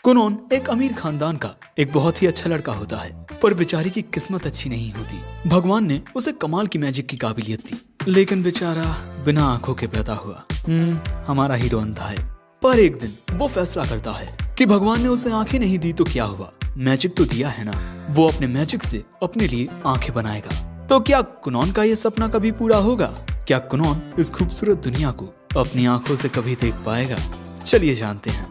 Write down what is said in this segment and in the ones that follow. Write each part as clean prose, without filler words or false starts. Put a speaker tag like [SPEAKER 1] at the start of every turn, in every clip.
[SPEAKER 1] कुनोन एक अमीर खानदान का एक बहुत ही अच्छा लड़का होता है, पर बेचारी की किस्मत अच्छी नहीं होती। भगवान ने उसे कमाल की मैजिक की काबिलियत दी, लेकिन बेचारा बिना आंखों के पैदा हुआ। हमारा हीरो अंधा है। पर एक दिन वो फैसला करता है कि भगवान ने उसे आंखें नहीं दी तो क्या हुआ, मैजिक तो दिया है ना, वो अपने मैजिक से अपने लिए आंखें बनाएगा। तो क्या कुनोन का ये सपना कभी पूरा होगा? क्या कुनोन इस खूबसूरत दुनिया को अपनी आंखों से कभी देख पाएगा? चलिए जानते हैं।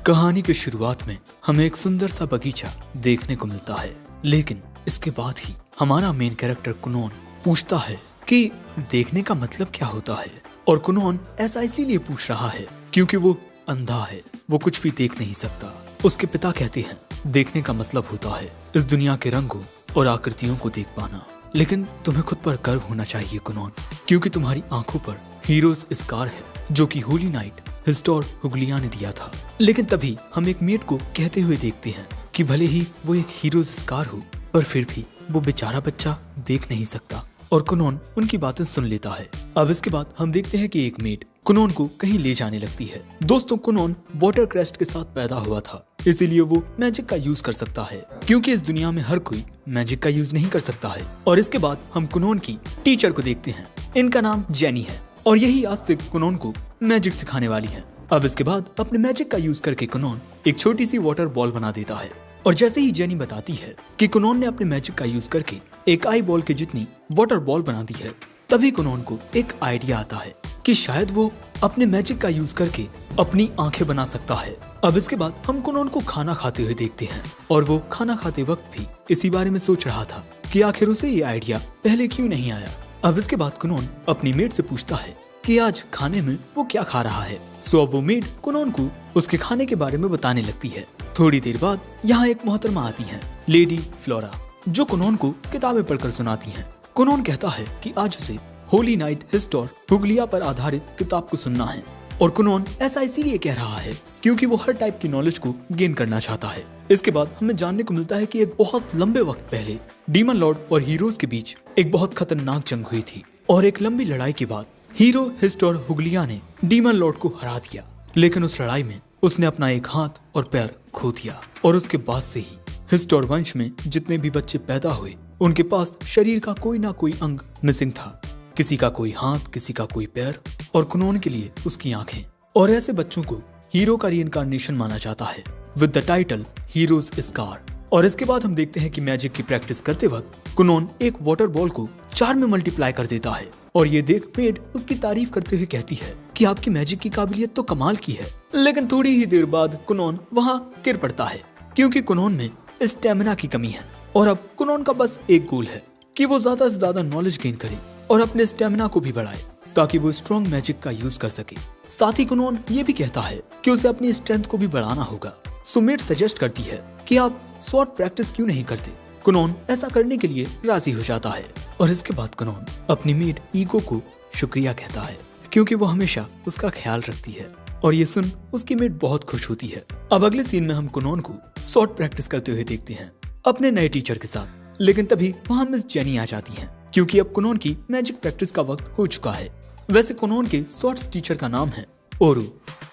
[SPEAKER 1] कहानी की शुरुआत में हमें एक सुंदर सा बगीचा देखने को मिलता है, लेकिन इसके बाद ही हमारा मेन कैरेक्टर कुनोन पूछता है कि देखने का मतलब क्या होता है। और कुनोन ऐसा इसीलिए पूछ रहा है क्योंकि वो अंधा है, वो कुछ भी देख नहीं सकता। उसके पिता कहते हैं देखने का मतलब होता है इस दुनिया के रंगों और आकृतियों को देख पाना। लेकिन तुम्हें खुद पर गर्व होना चाहिए कुनोन, क्योंकि तुम्हारी आंखों पर हीरोज स्कार है जो कि होली नाइट हिस्टोर हुगलिया ने दिया था। लेकिन तभी हम एक मेट को कहते हुए देखते हैं कि भले ही वो एक हीरोज स्कार हो, पर फिर भी वो बेचारा बच्चा देख नहीं सकता। और कुनोन उनकी बातें सुन लेता है। अब इसके बाद हम देखते हैं कि एक मेट कुनोन को कहीं ले जाने लगती है। दोस्तों, कुनोन वाटर क्रेस्ट के साथ पैदा हुआ था, इसीलिए वो मैजिक का यूज कर सकता है, क्योंकि इस दुनिया में हर कोई मैजिक का यूज नहीं कर सकता है। और इसके बाद हम कुनोन की टीचर को देखते हैं। इनका नाम जेनी है और यही आज से कुनोन को मैजिक सिखाने वाली है। अब इसके बाद अपने मैजिक का यूज करके कुनोन एक छोटी सी वाटर बॉल बना देता है। और जैसे ही जेनी बताती है कि कुनोन ने अपने मैजिक का यूज करके एक आई बॉल के जितनी वाटर बॉल बना दी है, तभी कुनोन को एक आइडिया आता है कि शायद वो अपने मैजिक का यूज करके अपनी आंखें बना सकता है। अब इसके बाद हम कुनोन को खाना खाते हुए देखते हैं और वो खाना खाते वक्त भी इसी बारे में सोच रहा था कि आखिर उसे ये आइडिया पहले क्यों नहीं आया। अब इसके बाद कुनोन अपनी मेट से पूछता है कि आज खाने में वो क्या खा रहा है। सो अब वो मेट कुनोन को उसके खाने के बारे में बताने लगती है। थोड़ी देर बाद यहाँ एक मोहतरमा आती हैं, लेडी फ्लोरा, जो कुनोन को किताबें पढ़कर सुनाती हैं। कुनोन कहता है कि आज उसे होली नाइट हिस्टोर हुगलिया पर आधारित किताब को सुनना है। और कुनोन ऐसा इसीलिए कह रहा है क्योंकि वो हर टाइप की नॉलेज को गेन करना चाहता है। इसके बाद हमें जानने को मिलता है कि एक बहुत लंबे वक्त पहले डीमन लॉर्ड और हीरोज के बीच एक बहुत खतरनाक जंग हुई थी। और एक लंबी लड़ाई के बाद हीरो हिस्टोर हुगलिया ने डीमन लॉर्ड को हरा दिया, लेकिन उस लड़ाई में उसने अपना एक हाथ और पैर खो दिया। और उसके बाद से ही हिस्टोर वंश में जितने भी बच्चे पैदा हुए, उनके पास शरीर का कोई ना कोई अंग मिसिंग था। किसी का कोई हाथ, किसी का कोई पैर, और कुनोन के लिए उसकी आंखें। और ऐसे बच्चों को हीरो का रीइंकार्नेशन माना जाता है with the title heroes scar. और इसके बाद हम देखते हैं कि मैजिक की प्रैक्टिस करते वक्त कुनोन एक वाटर बॉल को 4 में मल्टीप्लाई कर देता है। और ये देख मेड उसकी तारीफ करते हुए कहती है कि आपकी मैजिक की काबिलियत तो कमाल की है। लेकिन थोड़ी ही देर बाद कुनोन वहाँ गिर पड़ता है, क्योंकि कुनोन में स्टेमिना की कमी है। और अब कुनोन का बस एक गोल है कि वो ज्यादा से ज्यादा नॉलेज गेन करे और अपने स्टेमिना को भी बढ़ाए, ताकि वो स्ट्रॉन्ग मैजिक का यूज कर सके। साथ ही कुनोन ये भी कहता है कि उसे अपनी स्ट्रेंथ को भी बढ़ाना होगा। सो मेड सजेस्ट करती है कि आप स्वॉर्ड प्रैक्टिस क्यों नहीं करते। कुनोन ऐसा करने के लिए राजी हो जाता है। और इसके बाद कुनोन अपनी मेड ईगो को शुक्रिया कहता है, क्योंकि वो हमेशा उसका ख्याल रखती है। और ये सुन उसकी मेड बहुत खुश होती है। अब अगले सीन में हम कुनोन को स्वॉर्ड प्रैक्टिस करते हुए देखते हैं अपने नए टीचर के साथ। लेकिन तभी वहाँ मिस जेनी आ जाती है, क्योंकि अब कुनोन की मैजिक प्रैक्टिस का वक्त हो चुका है। वैसे कुनोन के स्वॉर्ड्स टीचर का नाम है ओरू।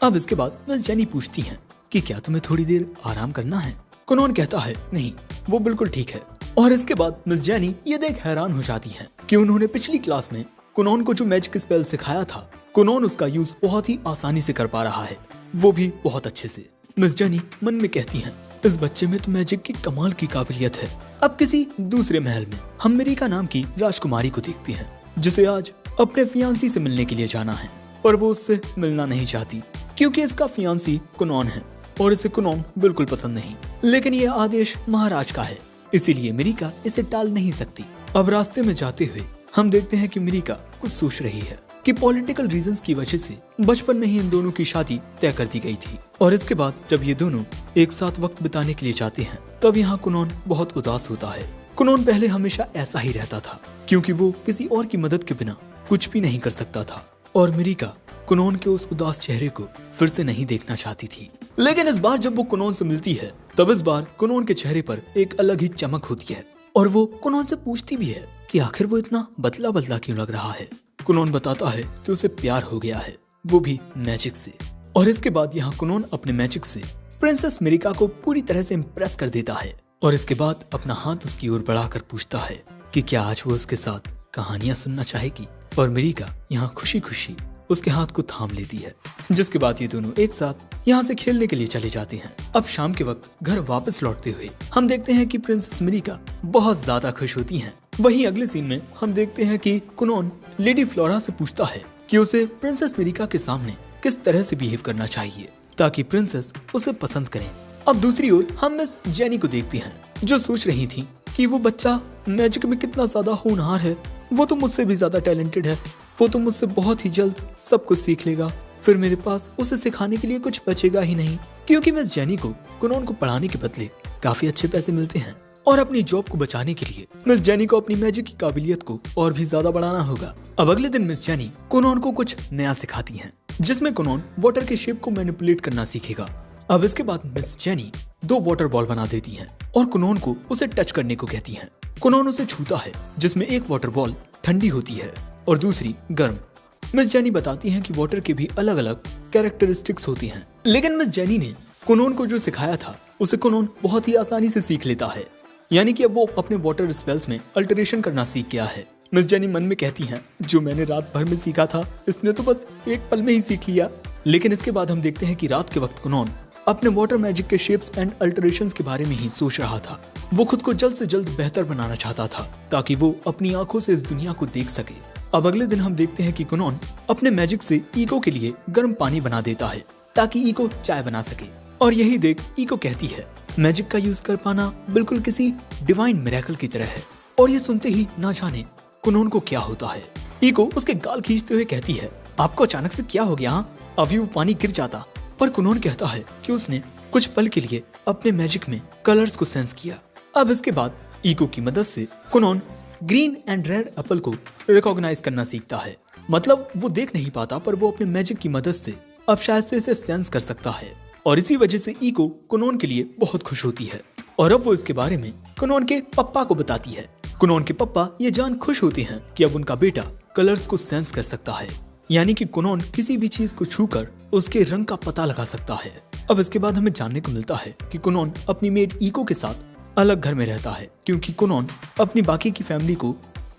[SPEAKER 1] अब इसके बाद मिस जेनी पूछती हैं कि क्या तुम्हें थोड़ी देर आराम करना है। कुनोन कहता है नहीं, वो बिल्कुल ठीक है। और इसके बाद मिस जेनी ये देख हैरान हो जाती हैं कि उन्होंने पिछली क्लास में कुनोन को जो मैजिक स्पेल सिखाया था, कुनोन उसका यूज बहुत ही आसानी से कर पा रहा है, वो भी बहुत अच्छे से। मिस जेनी मन में कहती हैं इस बच्चे में तो मैजिक की कमाल की काबिलियत है। अब किसी दूसरे महल में हम मिरिका नाम की राजकुमारी को देखते हैं, जिसे आज अपने फियांसी से मिलने के लिए जाना है। पर वो उससे मिलना नहीं चाहती, क्योंकि इसका फियांसी कुनोन है और इसे कुनोन बिल्कुल पसंद नहीं। लेकिन ये आदेश महाराज का है, इसीलिए मिरिका इसे टाल नहीं सकती। अब रास्ते में जाते हुए हम देखते हैं कि मिरिका कुछ सोच रही है कि पॉलिटिकल रीजंस की वजह से बचपन में ही इन दोनों की शादी तय कर दी गई थी। और इसके बाद जब ये दोनों एक साथ वक्त बिताने के लिए जाते हैं, तब यहाँ कुनोन बहुत उदास होता है। कुनोन पहले हमेशा ऐसा ही रहता था, क्योंकि वो किसी और की मदद के बिना कुछ भी नहीं कर सकता था। और मिरिका कुनोन के उस उदास चेहरे को फिर से नहीं देखना चाहती थी। लेकिन इस बार जब वो कुनोन से मिलती है, तब इस बार कुनोन के चेहरे पर एक अलग ही चमक होती है। और वो कुनोन से पूछती भी है कि आखिर वो इतना बदला बदला क्यों लग रहा है। कुनोन बताता है कि उसे प्यार हो गया है, वो भी मैजिक से। और इसके बाद यहाँ कुनोन अपने मैजिक से प्रिंसेस मिरिका को पूरी तरह से इम्प्रेस कर देता है और इसके बाद अपना हाथ उसकी ओर बढ़ाकर पूछता है कि क्या आज वो उसके साथ कहानियां सुनना चाहेगी। और मिरिका यहाँ खुशी खुशी उसके हाथ को थाम लेती है, जिसके बाद ये दोनों एक साथ यहाँ से खेलने के लिए चले जाते हैं। अब शाम के वक्त घर वापस लौटते हुए हम देखते हैं कि प्रिंसेस मिरिका बहुत ज्यादा खुश होती हैं। वहीं अगले सीन में हम देखते हैं कि कुनोन लेडी फ्लोरा से पूछता है कि उसे प्रिंसेस मिरिका के सामने किस तरह से बिहेव करना चाहिए ताकि प्रिंसेस उसे पसंद करें। अब दूसरी ओर हम मिस जेनी को देखते हैं, जो सोच रही थी कि वो बच्चा मैजिक में कितना ज्यादा होनहार है, वो तो मुझसे भी ज्यादा टैलेंटेड है, वो तो मुझसे बहुत ही जल्द सब कुछ सीख लेगा, फिर मेरे पास उसे सिखाने के लिए कुछ बचेगा ही नहीं। क्योंकि मिस जेनी को कुनोन को पढ़ाने के बदले काफी अच्छे पैसे मिलते हैं और अपनी जॉब को बचाने के लिए मिस जेनी को अपनी मैजिक की काबिलियत को और भी ज्यादा बढ़ाना होगा। अब अगले दिन मिस जेनी कुनोन को कुछ नया सिखाती हैं, जिसमें कुनोन वाटर के शेप को मैनिपुलेट करना सीखेगा। अब इसके बाद मिस जेनी 2 वाटर बॉल बना देती हैं और कुनोन को उसे टच करने को कहती हैं। कुनोन उसे छूता है, जिसमें एक वाटर बॉल ठंडी होती है और दूसरी गर्म। मिस जेनी बताती हैं कि वाटर के भी अलग अलग कैरेक्टरिस्टिक्स होती हैं, लेकिन मिस जेनी ने कुनोन को जो सिखाया था उसे कुनोन बहुत ही आसानी से सीख लेता है, यानी कि अब वो अपने वाटर स्पेल्स में अल्टरेशन करना सीख गया है। मिस जेनी मन में कहती हैं, जो मैंने रात भर में सीखा था इसने तो बस एक पल में ही सीख लिया। लेकिन इसके बाद हम देखते हैं कि रात के वक्त कुनोन अपने वाटर मैजिक के शेप्स एंड अल्टरेशंस के बारे में ही सोच रहा था। वो खुद को जल्द से जल्द बेहतर बनाना चाहता था ताकि वो अपनी आंखों से इस दुनिया को देख सके। अब अगले दिन हम देखते हैं कि कुनोन अपने मैजिक से ईको के लिए गर्म पानी बना देता है ताकि ईको चाय बना सके। और यही देख ईको कहती है, मैजिक का यूज कर पाना बिल्कुल किसी डिवाइन मिरेकल की तरह है। और ये सुनते ही ना जाने कुनोन को क्या होता है। ईको उसके गाल खींचते हुए कहती है, आपको अचानक से क्या हो गया? अभी वो पानी गिर जाता। पर कुनोन कहता है कि उसने कुछ पल के लिए अपने मैजिक में कलर्स को सेंस किया। अब इसके बाद ईको की मदद से कुनोन ग्रीन एंड रेड एप्पल को रिकॉग्नाइज करना सीखता है। मतलब वो देख नहीं पाता, पर वो अपने मैजिक की मदद से अब शायद से इसे सेंस कर सकता है। और इसी वजह से ईको कुनोन के लिए बहुत खुश होती है और अब वो इसके बारे में कुनोन के पप्पा को बताती है। कुनोन के पप्पा ये जान खुश होते हैं कि अब उनका बेटा कलर्स को सेंस कर सकता है, यानी कि कुनोन किसी भी चीज को छूकर उसके रंग का पता लगा सकता है। अब इसके बाद हमें जानने को मिलता है कि कुनोन अपनी मेड ईको के साथ अलग घर में रहता है, क्योंकि कुनोन अपनी बाकी की फैमिली को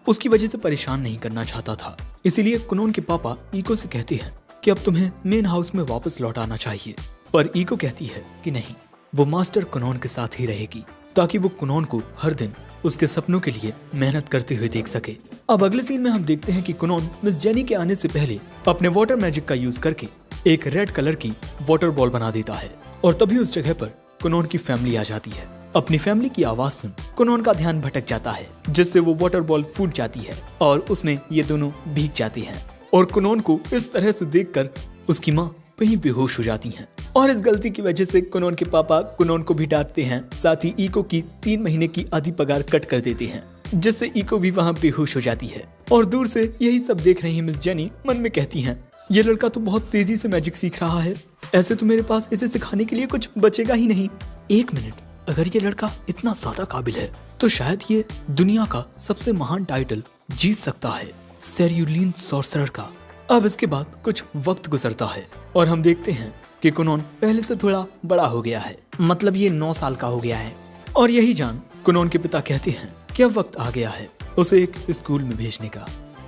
[SPEAKER 1] उसकी वजह से परेशान नहीं करना चाहता था। इसीलिए कुनोन के पापा ईको से कहते हैं कि अब तुम्हें मेन हाउस में वापस लौट आना चाहिए। पर ईको कहती है कि नहीं, वो मास्टर कुनोन के साथ ही रहेगी ताकि वो कुनोन को हर दिन उसके सपनों के लिए मेहनत करते हुए देख सके। अब अगले सीन में हम देखते हैं कि कुनोन मिस जेनी के आने से पहले अपने वाटर मैजिक का यूज करके एक रेड कलर की वाटर बॉल बना देता है और तभी उस जगह पर कुनोन की फैमिली आ जाती है। अपनी फैमिली की आवाज सुन कुनोन का ध्यान भटक जाता है, जिससे वो वाटर बॉल फूट जाती है और उसमें ये दोनों भीग जाते हैं। और कुनोन को इस तरह से देखकर उसकी माँ वहीं बेहोश हो जाती हैं। और इस गलती की वजह से कुनोन के पापा कुनोन को भी डांटते हैं, साथ ही ईको की 3 महीने की आधी पगार कट कर देते हैं, जिससे ईको भी वहाँ बेहोश हो जाती है। और दूर से यही सब देख रही मिस जेनी मन में कहती हैं, ये लड़का तो बहुत तेजी से मैजिक सीख रहा है, ऐसे तो मेरे पास इसे सिखाने के लिए कुछ बचेगा ही नहीं। 1 मिनट, अगर ये लड़का इतना ज्यादा काबिल है तो शायद ये दुनिया का सबसे महान टाइटल जीत सकता है, सेर्युलिन सॉर्सरर का। अब इसके बाद कुछ वक्त गुजरता है और हम देखते हैं कि कुनोन पहले से थोड़ा बड़ा हो गया है, मतलब ये 9 साल का हो गया है। और यही जान कुनोन के पिता कहते हैं कि अब वक्त आ गया है उसे एक स्कूल में भेजने का।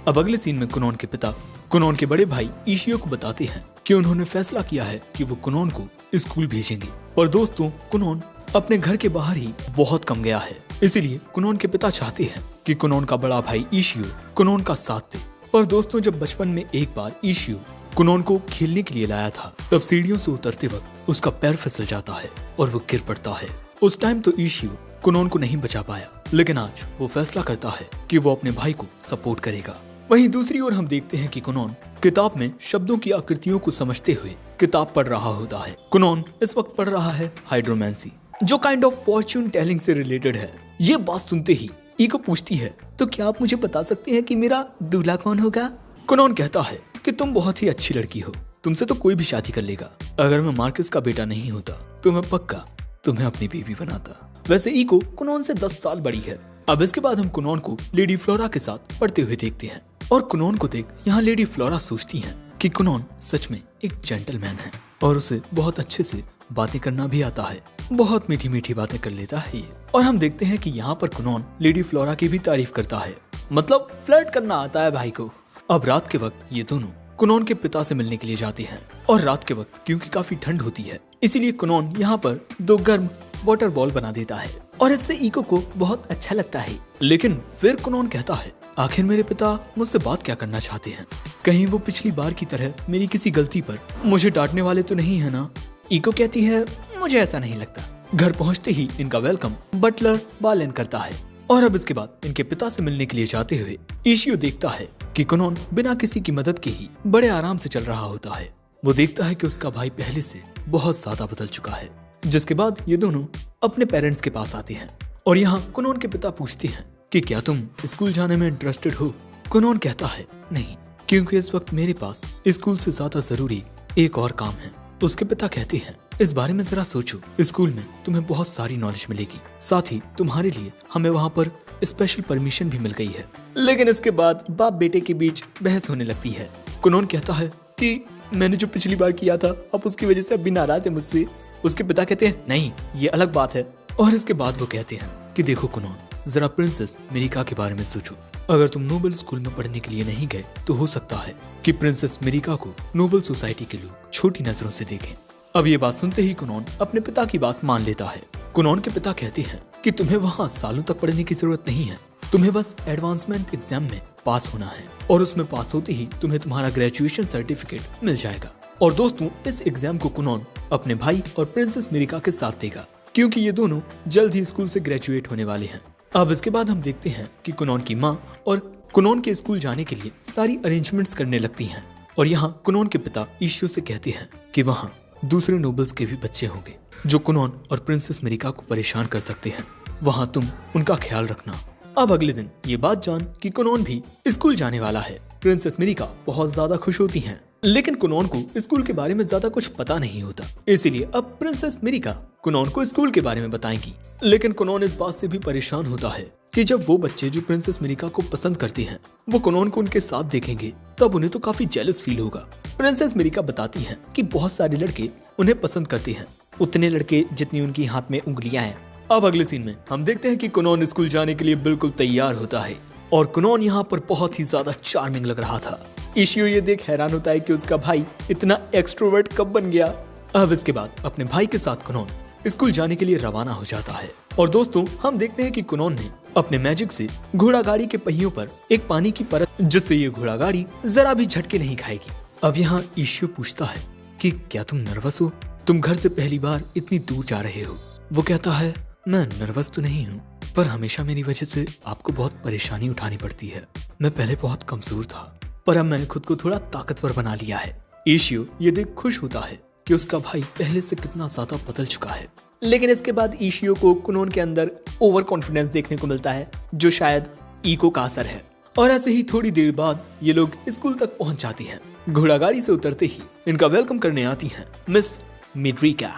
[SPEAKER 1] अब अगले सीन में कुनोन के पिता कुनोन के बड़े भाई इशियो को बताते हैं कि उन्होंने फैसला किया है कि वो कुनोन को स्कूल भेजेंगे। पर दोस्तों, कुनोन अपने घर के बाहर ही बहुत कम गया है, इसीलिए कुनोन के पिता चाहते हैं कि कुनोन का बड़ा भाई इशियो कुनोन का साथ दे। पर दोस्तों, जब बचपन में एक बार इशियो कुनोन को खेलने के लिए लाया था, तब सीढ़ियों से उतरते वक्त उसका पैर फिसल जाता है और वो गिर पड़ता है। उस टाइम तो इशियो कुनोन को नहीं बचा पाया, लेकिन आज वो फैसला करता है कि वो अपने भाई को सपोर्ट करेगा। वहीं दूसरी ओर हम देखते हैं कि कुनोन किताब में शब्दों की आकृतियों को समझते हुए किताब पढ़ रहा होता है। कुनोन इस वक्त पढ़ रहा है हाइड्रोमैंसी, जो काइंड ऑफ फॉर्च्यून टेलिंग से रिलेटेड है। ये बात सुनते ही ईको पूछती है, तो क्या आप मुझे बता सकते हैं कि मेरा दूल्हा कौन होगा? कुनोन कहता है कि तुम बहुत ही अच्छी लड़की हो, तुमसे तो कोई भी शादी कर लेगा। अगर मैं मार्कस का बेटा नहीं होता तो मैं पक्का तुम्हें अपनी बीवी बनाता। वैसे ईको कुनोन से 10 साल बड़ी है। अब इसके बाद हम कुनोन को लेडी फ्लोरा के साथ पढ़ते हुए देखते हैं और कुनोन को देख यहाँ लेडी फ्लोरा सोचती हैं कि कुनोन सच में एक जेंटलमैन है और उसे बहुत अच्छे से बातें करना भी आता है। बहुत मीठी मीठी बातें कर लेता है ये। और हम देखते हैं कि यहाँ पर कुनोन लेडी फ्लोरा की भी तारीफ करता है, मतलब फ्लर्ट करना आता है भाई को। अब रात के वक्त ये दोनों कुनोन के पिता से मिलने के लिए जाते हैं और रात के वक्त क्योंकि काफी ठंड होती है इसीलिए कुनोन यहाँ पर 2 गर्म वाटर बॉल बना देता है और इससे इको को बहुत अच्छा लगता है। लेकिन फिर कुनोन कहता है, आखिर मेरे पिता मुझसे बात क्या करना चाहते हैं? कहीं वो पिछली बार की तरह मेरी किसी गलती पर मुझे डांटने वाले तो नहीं है ना? इको कहती है, मुझे ऐसा नहीं लगता। घर पहुंचते ही इनका वेलकम बटलर बालेन करता है और अब इसके बाद इनके पिता से मिलने के लिए जाते हुए इशियो देखता है कि कुनोन बिना किसी की मदद के ही बड़े आराम से चल रहा होता है। वो देखता है कि उसका भाई पहले से बहुत ज्यादा बदल चुका है। जिसके बाद ये दोनों अपने पेरेंट्स के पास आते हैं और यहाँ कुनोन के पिता पूछते हैं कि क्या तुम स्कूल जाने में इंटरेस्टेड हो? कुनोन कहता है, नहीं, क्योंकि इस वक्त मेरे पास स्कूल से ज्यादा जरूरी एक और काम है। उसके पिता कहते हैं, इस बारे में जरा सोचो, स्कूल में तुम्हें बहुत सारी नॉलेज मिलेगी, साथ ही तुम्हारे लिए हमें वहाँ पर स्पेशल परमिशन भी मिल गई है। लेकिन इसके बाद बाप बेटे के बीच बहस होने लगती है। कुनोन कहता है कि मैंने जो पिछली बार किया था अब उसकी वजह से अभी नाराज है मुझसे। उसके पिता कहते हैं, नहीं, ये अलग बात है। और इसके बाद वो कहते हैं कि देखो कुनोन, जरा प्रिंसेस मिरिका के बारे में सोचो। अगर तुम नोबल स्कूल में पढ़ने के लिए नहीं गए तो हो सकता है कि प्रिंसेस मिरिका को नोबल सोसाइटी के लोग छोटी नजरों से देखें। अब ये बात सुनते ही कुनोन अपने पिता की बात मान लेता है। कुनोन के पिता कहते हैं कि तुम्हें वहाँ सालों तक पढ़ने की जरूरत नहीं है, तुम्हें बस एडवांसमेंट एग्जाम में पास होना है और उसमें पास होते ही तुम्हें तुम्हारा ग्रेजुएशन सर्टिफिकेट मिल जाएगा। और दोस्तों, इस एग्जाम को कुनोन अपने भाई और प्रिंसेस मिरिका के साथ देगा क्योंकि ये दोनों जल्द ही स्कूल से ग्रेजुएट होने वाले हैं। अब इसके बाद हम देखते हैं कि कुनोन की माँ और कुनोन के स्कूल जाने के लिए सारी अरेंजमेंट्स करने लगती हैं और यहाँ कुनोन के पिता इशियो से कहते हैं कि वहाँ दूसरे नोबल्स के भी बच्चे होंगे जो कुनोन और प्रिंसेस मिरिका को परेशान कर सकते हैं, वहाँ तुम उनका ख्याल रखना। अब अगले दिन ये बात जान कि कुनोन भी स्कूल जाने वाला है, प्रिंसेस मिरिका बहुत ज्यादा खुश होती हैं। लेकिन कुनोन को स्कूल के बारे में ज्यादा कुछ पता नहीं होता, इसीलिए अब प्रिंसेस मिरिका कुनोन को स्कूल के बारे में बताएंगी। लेकिन कुनोन इस बात से भी परेशान होता है कि जब वो बच्चे जो प्रिंसेस मिरिका को पसंद करते हैं वो कुनोन को उनके साथ देखेंगे तब उन्हें तो काफी जेलस फील होगा। प्रिंसेस मिरिका बताती हैं कि बहुत सारे लड़के उन्हें पसंद करते हैं, उतने लड़के जितनी उनकी हाथ में उंगलियां हैं। अब अगले सीन में हम देखते हैं कि कुनोन स्कूल जाने के लिए बिल्कुल तैयार होता है और कुनोन यहाँ पर बहुत ही ज्यादा चार्मिंग लग रहा था। इशियो ये देख हैरान होता है कि उसका भाई इतना एक्सट्रोवर्ट कब बन गया। अब इसके बाद अपने भाई के साथ कुनोन स्कूल जाने के लिए रवाना हो जाता है और दोस्तों, हम देखते हैं कि कुनोन ने अपने मैजिक से घोड़ा गाड़ी के पहियों पर एक पानी की परत, जिससे ये घोड़ा गाड़ी जरा भी झटके नहीं खाएगी। अब यहाँ इशियो पूछता है कि क्या तुम नर्वस हो? तुम घर से पहली बार इतनी दूर जा रहे हो। वो कहता है, मैं नर्वस तो नहीं हूँ, पर हमेशा मेरी वजह से आपको बहुत परेशानी उठानी पड़ती है। मैं पहले बहुत कमजोर था, पर अब मैंने खुद को थोड़ा ताकतवर बना लिया है। इशियो ये देख खुश होता है कि उसका भाई पहले से कितना ज्यादा बदल चुका है। लेकिन इसके बाद इशियो को कुनोन के अंदर ओवर कॉन्फिडेंस देखने को मिलता है, जो शायद इको का असर है। और ऐसे ही थोड़ी देर बाद ये लोग स्कूल तक पहुंच जाती हैं। घोड़ा गाड़ी से उतरते ही इनका वेलकम करने आती हैं मिस मिरिका।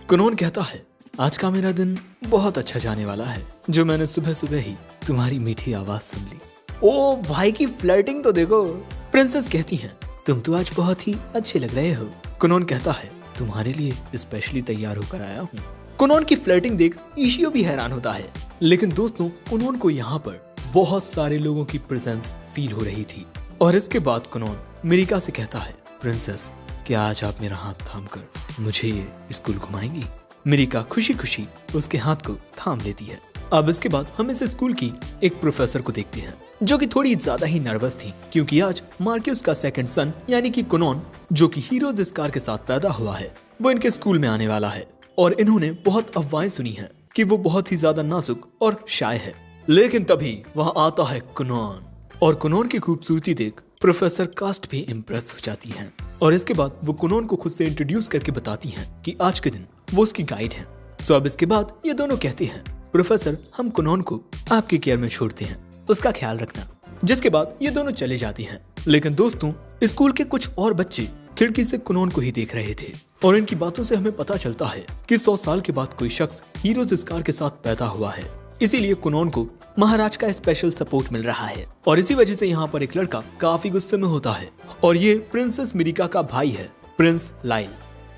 [SPEAKER 1] कुनोन कहता है, आज का मेरा दिन बहुत अच्छा जाने वाला है, जो मैंने सुबह सुबह ही तुम्हारी मीठी आवाज सुन ली। ओ भाई की फ्लर्टिंग तो देखो। प्रिंसेस कहती हैं, तुम तो आज बहुत ही अच्छे लग रहे हो। कुनोन कहता है, तुम्हारे लिए स्पेशली तैयार होकर आया हूँ। कुनोन की फ्लर्टिंग देख इशियो भी हैरान होता है। लेकिन दोस्तों, कुनोन को यहाँ पर बहुत सारे लोगों की प्रेजेंस फील हो रही थी और इसके बाद कुनोन मिरिका से कहता है, प्रिंसेस, क्या आज आप मेरा हाथ थामकर मुझे स्कूल घुमाएंगी? मिरिका खुशी खुशी उसके हाथ को थाम लेती है। अब इसके बाद हम इस स्कूल की एक प्रोफेसर को देखते हैं, जो कि थोड़ी ज्यादा ही नर्वस थी क्योंकि आज मार्क्यूस का सेकंड सन यानी कि कुनोन, जो कि हीरोज स्कार के साथ पैदा हुआ है, वो इनके स्कूल में आने वाला है। और इन्होंने बहुत अफवाहें सुनी हैं कि वो बहुत ही ज्यादा नाजुक और शाय है। लेकिन तभी वहाँ आता है कुनोन और कुनोन की खूबसूरती देख प्रोफेसर कास्ट भी इम्प्रेस हो जाती हैं। और इसके बाद वो कुनोन को खुद से इंट्रोड्यूस करके बताती हैं कि आज के दिन वो उसकी गाइड हैं। सो अब इसके बाद ये दोनों कहते हैं, प्रोफेसर, हम कुनोन को आपकी केयर में छोड़ते हैं, उसका ख्याल रखना। जिसके बाद ये दोनों चले जाते हैं। लेकिन दोस्तों, स्कूल के कुछ और बच्चे खिड़की से कुनोन को ही देख रहे थे और इनकी बातों से हमें पता चलता है कि 100 साल के बाद कोई शख्स हीरोज स्कार के साथ पैदा हुआ है, इसीलिए कुनोन को महाराज का स्पेशल सपोर्ट मिल रहा है। और इसी वजह से यहाँ पर एक लड़का काफी गुस्से में होता है और ये प्रिंसेस मिरिका का भाई है, प्रिंस लाइल,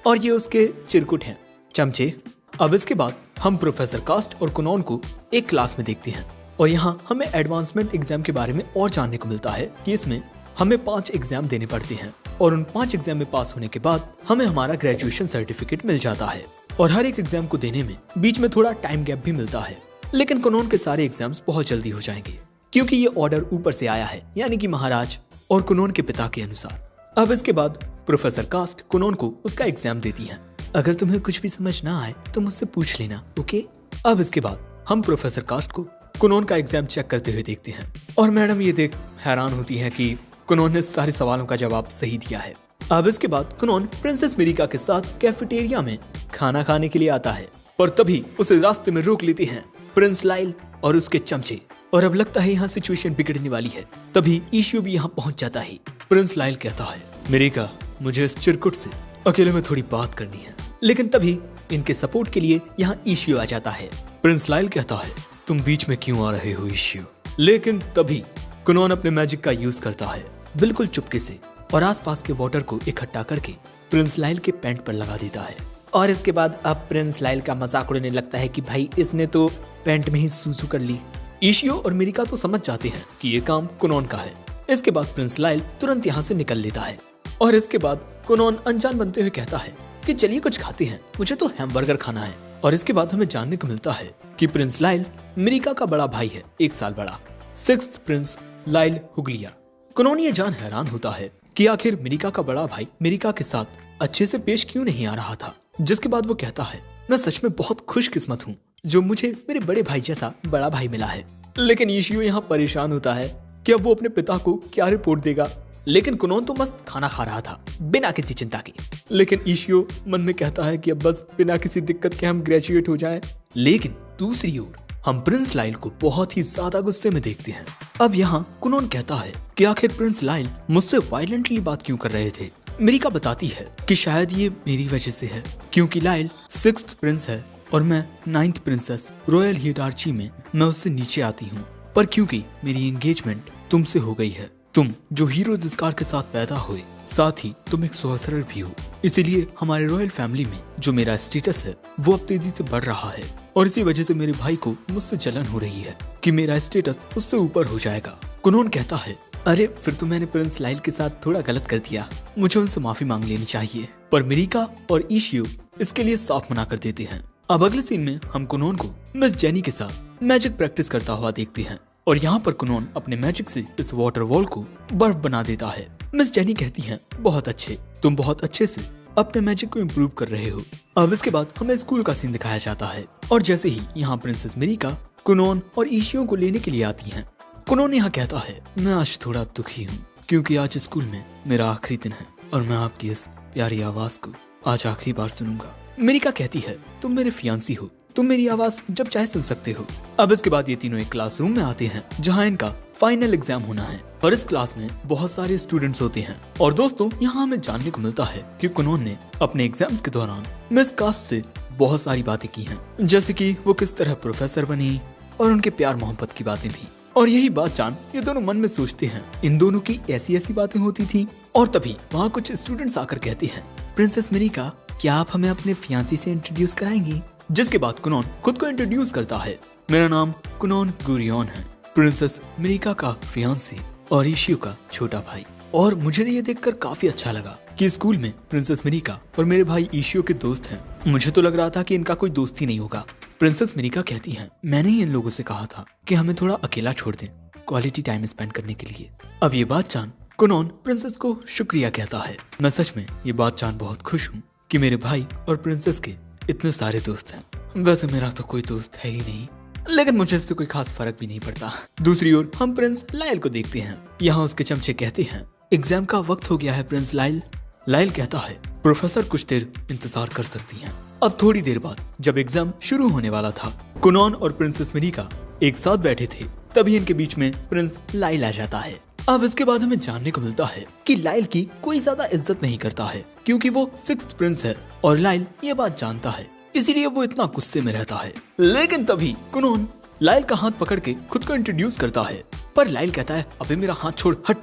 [SPEAKER 1] और ये उसके चिरकुट हैं। चमचे। अब इसके बाद हम प्रोफेसर कास्ट और कुनॉन को एक क्लास में देखते हैं और यहाँ हमें एडवांसमेंट एग्जाम के बारे में और जानने को मिलता है कि इसमें हमें 5 एग्जाम देने पड़ते हैं और उन 5 एग्जाम में पास होने के बाद हमें हमारा ग्रेजुएशन सर्टिफिकेट मिल जाता है। और हर एक एग्जाम को देने में बीच में थोड़ा टाइम गैप भी मिलता है, लेकिन कुनॉन के सारे एग्जाम्स बहुत जल्दी हो जाएंगे क्योंकि ये ऑर्डर ऊपर से आया है, यानी कि महाराज और कुनॉन के पिता के अनुसार। अब इसके बाद प्रोफेसर कास्ट कुनॉन को उसका एग्जाम देती है। अगर तुम्हें कुछ भी समझ ना आए तो मुझसे पूछ लेना, ओके? अब इसके बाद हम प्रोफेसर कास्ट को कुनॉन का एग्जाम चेक करते हुए देखते हैं और मैडम ये देख हैरान होती है कि कुनॉन ने सारे सवालों का जवाब सही दिया है। अब इसके बाद कुनॉन प्रिंसेस मिरिका के साथ कैफेटेरिया में खाना खाने के लिए आता है, पर तभी उसे रास्ते में रोक लेते हैं प्रिंस लाइल और उसके चमचे। और अब लगता है यहाँ सिचुएशन बिगड़ने वाली है। तभी इशियो भी यहाँ पहुँच जाता है। प्रिंस लाइल कहता है, मिरिका मुझे इस चिरकुट से अकेले में थोड़ी बात करनी है। लेकिन तभी इनके सपोर्ट के लिए यहाँ इशियो आ जाता है। प्रिंस लाइल कहता है, तुम बीच में क्यों आ रहे हो इशियो? लेकिन तभी कुनॉन अपने मैजिक का यूज करता है बिल्कुल चुपके से और आसपास के वाटर को इकट्ठा करके प्रिंस लाइल के पैंट पर लगा देता है। और इसके बाद अब प्रिंस लाइल का मजाक उड़ाने लगता है कि भाई इसने तो पैंट में ही सूसू कर ली। इशियो और मिरिका तो समझ जाते हैं कि ये काम कुनॉन का है। इसके बाद प्रिंस लाइल तुरंत यहाँ से निकल लेता है और इसके बाद कुनॉन अनजान बनते हुए कहता है कि चलिए कुछ खाते हैं, मुझे तो हैमबर्गर खाना है। और इसके बाद हमें जानने को मिलता है कि प्रिंस लाइल मिरिका का बड़ा भाई है, 1 साल बड़ा, 6th प्रिंस लाइल हुगलिया। कुनॉन ये जान हैरान होता है कि आखिर मिरिका का बड़ा भाई मिरिका के साथ अच्छे से पेश क्यों नहीं आ रहा था। जिसके बाद वो कहता है, मैं सच में बहुत खुशकिस्मत हूँ जो मुझे मेरे बड़े भाई जैसा बड़ा भाई मिला है। लेकिन इशियो यहाँ परेशान होता है कि अब वो अपने पिता को क्या रिपोर्ट देगा। लेकिन कुनॉन तो मस्त खाना खा रहा था बिना किसी चिंता के। लेकिन इशियो मन में कहता है कि अब बस बिना किसी दिक्कत के हम ग्रेजुएट हो जाएं। लेकिन दूसरी ओर हम प्रिंस लाइल को बहुत ही ज्यादा गुस्से में देखते हैं। अब यहाँ कुनॉन कहता है कि आखिर प्रिंस लाइल मुझसे वायलेंटली बात क्यों कर रहे थे। मिरिका बताती है कि शायद ये मेरी वजह से है क्योंकि लाइल 6th प्रिंस है और मैं 9th प्रिंसेस रॉयल हियरार्ची में मैं उससे नीचे आती हूँ। पर क्योंकि मेरी एंगेजमेंट तुमसे हो गई है, तुम जो हीरो जिस्कार के साथ पैदा हुए, साथ ही तुम एक सोर्सरर भी हो, इसीलिए हमारे रॉयल फैमिली में जो मेरा स्टेटस है वो अब तेजी से बढ़ रहा है और इसी वजह से मेरे भाई को मुझसे जलन हो रही है कि मेरा स्टेटस उससे ऊपर हो जाएगा। कुनॉन कहता है, अरे फिर तो मैंने प्रिंस लाइल के साथ थोड़ा गलत कर दिया, मुझे उनसे माफी मांग लेनी चाहिए। पर मिरिका और इशियो इसके लिए साफ मना कर देते हैं। अब अगले सीन में हम कुनॉन को मिस जेनी के साथ मैजिक प्रैक्टिस करता हुआ देखते हैं और यहाँ पर कुनॉन अपने मैजिक से इस वाटर वॉल को बर्फ बना देता है। मिस जेनी कहती हैं, बहुत अच्छे, तुम बहुत अच्छे से अपने मैजिक को इम्प्रूव कर रहे हो। अब इसके बाद हमें स्कूल का सीन दिखाया जाता है और जैसे ही यहाँ प्रिंसेस मिरिका कुनॉन और इशियो को लेने के लिए आती हैं, कुनॉन यहाँ कहता है, मैं आज थोड़ा दुखी हूँ क्योंकि आज स्कूल में मेरा आखिरी दिन है और मैं आपकी इस प्यारी आवाज को आज आखिरी बार सुनूंगा। मिरिका कहती है, तुम मेरे फियांसी हो, तुम मेरी आवाज जब चाहे सुन सकते हो। अब इसके बाद ये तीनों एक क्लासरूम में आते हैं जहाँ इनका फाइनल एग्जाम होना है और इस क्लास में बहुत सारे स्टूडेंट्स होते हैं। और दोस्तों यहाँ हमें जानने को मिलता है कि कुनॉन ने अपने एग्जाम्स के दौरान मिस कास्ट से बहुत सारी बातें की हैं, जैसे कि वो किस तरह प्रोफेसर बनी और उनके प्यार मोहब्बत की बातें भी। और यही बात जान ये दोनों मन में सोचते हैं इन दोनों की ऐसी ऐसी बातें होती थी। और तभी वहाँ कुछ स्टूडेंट्स आकर कहते हैं, प्रिंसेस मिरिका क्या आप हमें अपने फियांसी से इंट्रोड्यूस कराएंगी? जिसके बाद कुनॉन खुद को इंट्रोड्यूस करता है, मेरा नाम कुनॉन गुरियन है, प्रिंसेस मिरिका का फियांसी और इशियो का छोटा भाई। और मुझे ये देखकर काफी अच्छा लगा कि स्कूल में प्रिंसेस मिरिका और मेरे भाई इशियो के दोस्त हैं। मुझे तो लग रहा था कि इनका कोई दोस्त ही नहीं होगा। प्रिंसेस मिरिका कहती हैं, मैंने ही इन लोगों से कहा था कि हमें थोड़ा अकेला छोड़ दें क्वालिटी टाइम स्पेंड करने के लिए। अब ये बात जान कुनॉन प्रिंसेस को शुक्रिया कहता है। मैं सच में ये बात जान बहुत खुश हूँ कि मेरे भाई और प्रिंसेस के इतने सारे दोस्त हैं। वैसे मेरा तो कोई दोस्त है ही नहीं, लेकिन मुझे इससे कोई खास फर्क भी नहीं पड़ता। दूसरी ओर हम प्रिंस लाइल को देखते हैं। यहाँ उसके चमचे कहते हैं, एग्जाम का वक्त हो गया है प्रिंस लाइल। लाइल कहता है, प्रोफेसर कुछ देर इंतजार कर सकती हैं। अब थोड़ी देर बाद जब एग्जाम शुरू होने वाला था, कुनॉन और प्रिंसेस मिरिका एक साथ बैठे थे, तभी इनके बीच में प्रिंस लाइल आ जाता है। अब इसके बाद हमें जानने को मिलता है कि लाइल की कोई ज्यादा इज्जत नहीं करता है क्योंकि वो 6th प्रिंस है और लाइल ये बात जानता है, इसीलिए वो इतना गुस्से में रहता है। लेकिन तभी कुनॉन लाइल का हाथ पकड़ के खुद को इंट्रोड्यूस करता है, पर लाइल कहता है, अबे मेरा हाथ छोड़, हट।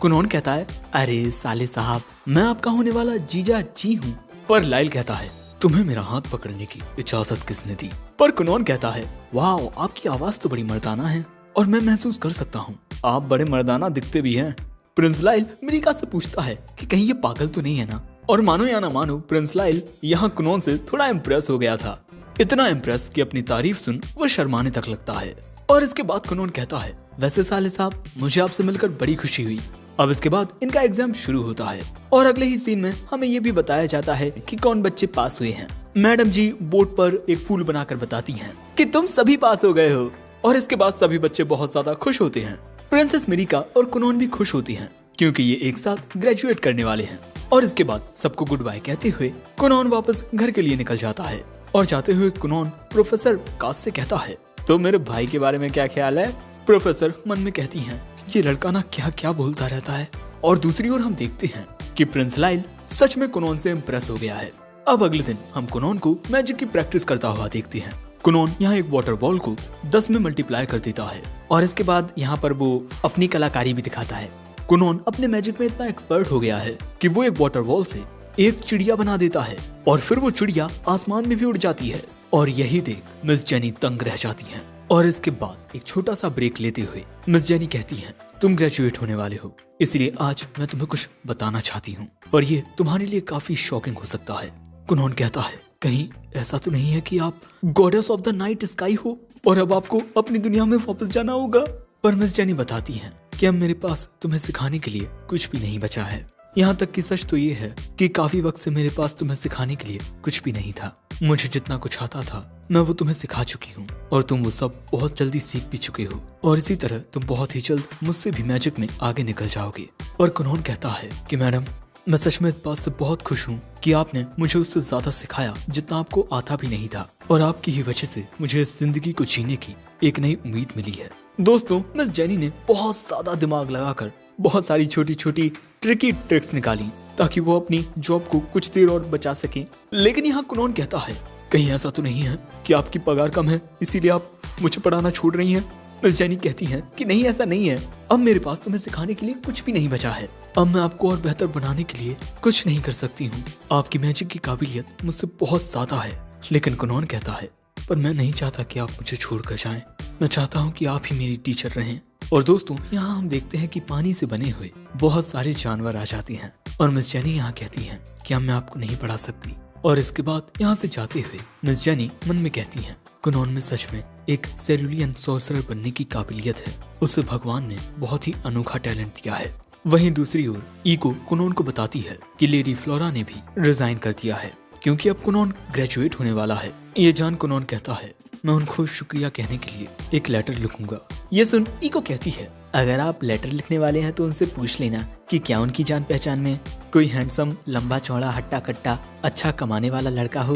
[SPEAKER 1] कुनॉन कहता है, अरे साले साहब, मैं आपका होने वाला जीजा जी हूँ। पर लाइल कहता है, तुम्हें मेरा हाथ पकड़ने की इजाजत किसने दी? पर कुनोन कहता है, वाह, आपकी आवाज तो बड़ी मर्दाना है और मैं महसूस कर सकता हूँ आप बड़े मर्दाना दिखते भी हैं। प्रिंस लाइल मिरिका से पूछता है कि कहीं ये पागल तो नहीं है ना? और मानो या ना मानो, प्रिंस लाइल यहाँ कुनोन से थोड़ा इम्प्रेस हो गया था। इतना इम्प्रेस कि अपनी तारीफ सुन वो शर्माने तक लगता है। और इसके बाद कुनोन कहता है, वैसे साले साहब, मुझे आपसे मिलकर बड़ी खुशी हुई। अब इसके बाद इनका एग्जाम शुरू होता है और अगले ही सीन में हमें ये भी बताया जाता है कि कौन बच्चे पास हुए हैं। मैडम जी बोर्ड पर एक फूल बनाकर बताती हैं कि तुम सभी पास हो गए हो। और इसके बाद सभी बच्चे बहुत ज्यादा खुश होते हैं। प्रिंसेस मिरिका और कुनोन भी खुश होती हैं क्योंकि ये एक साथ ग्रेजुएट करने वाले हैं। और इसके बाद सबको गुड बाय कहते हुए कुनोन वापस घर के लिए निकल जाता है। और जाते हुए कुनोन प्रोफेसर कास से कहता है, तो मेरे भाई के बारे में क्या ख्याल है? प्रोफेसर मन में कहती हैं, ये लड़का ना क्या क्या बोलता रहता है। और दूसरी ओर हम देखते हैं कि प्रिंस लाइल सच में कुनोन से इम्प्रेस हो गया है। अब अगले दिन हम कुनोन को मैजिक की प्रैक्टिस करता हुआ देखते हैं। कुनोन यहाँ एक वाटर बॉल को 10 में मल्टीप्लाई कर देता है और इसके बाद यहाँ पर वो अपनी कलाकारी भी दिखाता है। कुनोन अपने मैजिक में इतना एक्सपर्ट हो गया है कि वो एक वाटर बॉल से एक चिड़िया बना देता है और फिर वो चिड़िया आसमान में भी उड़ जाती है। और यही देख मिस जेनी तंग रह जाती हैं। और इसके बाद एक छोटा सा ब्रेक लेते हुए मिस जेनी कहती हैं, तुम ग्रेजुएट होने वाले हो, इसलिए आज मैं तुम्हें कुछ बताना चाहती हूँ और ये तुम्हारे लिए काफी शॉकिंग हो सकता है। कुनोन कहता है, कहीं ऐसा तो नहीं है कि आप goddess of the night sky हो और अब आपको अपनी दुनिया में वापस जाना होगा? पर मिस जेनी बताती हैं कि अब मेरे पास तुम्हें सिखाने के लिए कुछ भी नहीं बचा है। यहाँ तक कि सच तो ये है कि काफी वक्त से मेरे पास तुम्हें सिखाने के लिए कुछ भी नहीं था। मुझे जितना कुछ आता था मैं वो तुम्हें सिखा चुकी हूँ और तुम वो सब बहुत जल्दी सीख भी चुके हो और इसी तरह तुम बहुत ही जल्द मुझसे भी मैजिक में आगे निकल जाओगे। और कुनोन कहता है कि मैडम, मैं सच में इस बात से बहुत खुश हूँ कि आपने मुझे उससे ज्यादा सिखाया जितना आपको आता भी नहीं था और आपकी ही वजह से मुझे इस जिंदगी को जीने की एक नई उम्मीद मिली है। दोस्तों, मिस जेनी ने बहुत ज्यादा दिमाग लगाकर बहुत सारी छोटी छोटी ट्रिकी ट्रिक्स निकाली ताकि वो अपनी जॉब को कुछ देर और बचा सकें। लेकिन यहाँ कुनोन कहता है, कहीं ऐसा तो नहीं है कि आपकी पगार कम है इसीलिए आप मुझे पढ़ाना छोड़ रही हैं? मिस जेनी कहती हैं कि नहीं, ऐसा नहीं है। अब मेरे पास तुम्हें सिखाने के लिए कुछ भी नहीं बचा है। अब मैं आपको और बेहतर बनाने के लिए कुछ नहीं कर सकती हूँ। आपकी मैजिक की काबिलियत मुझसे बहुत ज्यादा है। लेकिन कुनोन कहता है, पर मैं नहीं चाहता कि आप मुझे छोड़कर जाएं। मैं चाहता हूँ कि आप ही मेरी टीचर रहें। और दोस्तों, यहाँ हम देखते हैं कि पानी से बने हुए बहुत सारे जानवर आ जाते हैं और मिस जेनी यहाँ कहती हैं कि अब मैं आपको नहीं पढ़ा सकती। और इसके बाद यहाँ से जाते हुए मिस जेनी मन में कहती हैं, कुनोन में सच में एक सेरुलियन सॉर्सरर बनने की काबिलियत है। उसे भगवान ने बहुत ही अनोखा टैलेंट दिया है। वहीं दूसरी ओर ईको कुनोन को बताती है कि लेडी फ्लोरा ने भी रिजाइन कर दिया है क्योंकि अब कुनोन ग्रेजुएट होने वाला है। ये जान कुनोन कहता है, मैं उनको शुक्रिया कहने के लिए एक लेटर लिखूंगा। ये सुन ईको कहती है, अगर आप लेटर लिखने वाले हैं तो उनसे पूछ लेना कि क्या उनकी जान पहचान में कोई हैंडसम, लंबा चौड़ा, हट्टा कट्टा, अच्छा कमाने वाला लड़का हो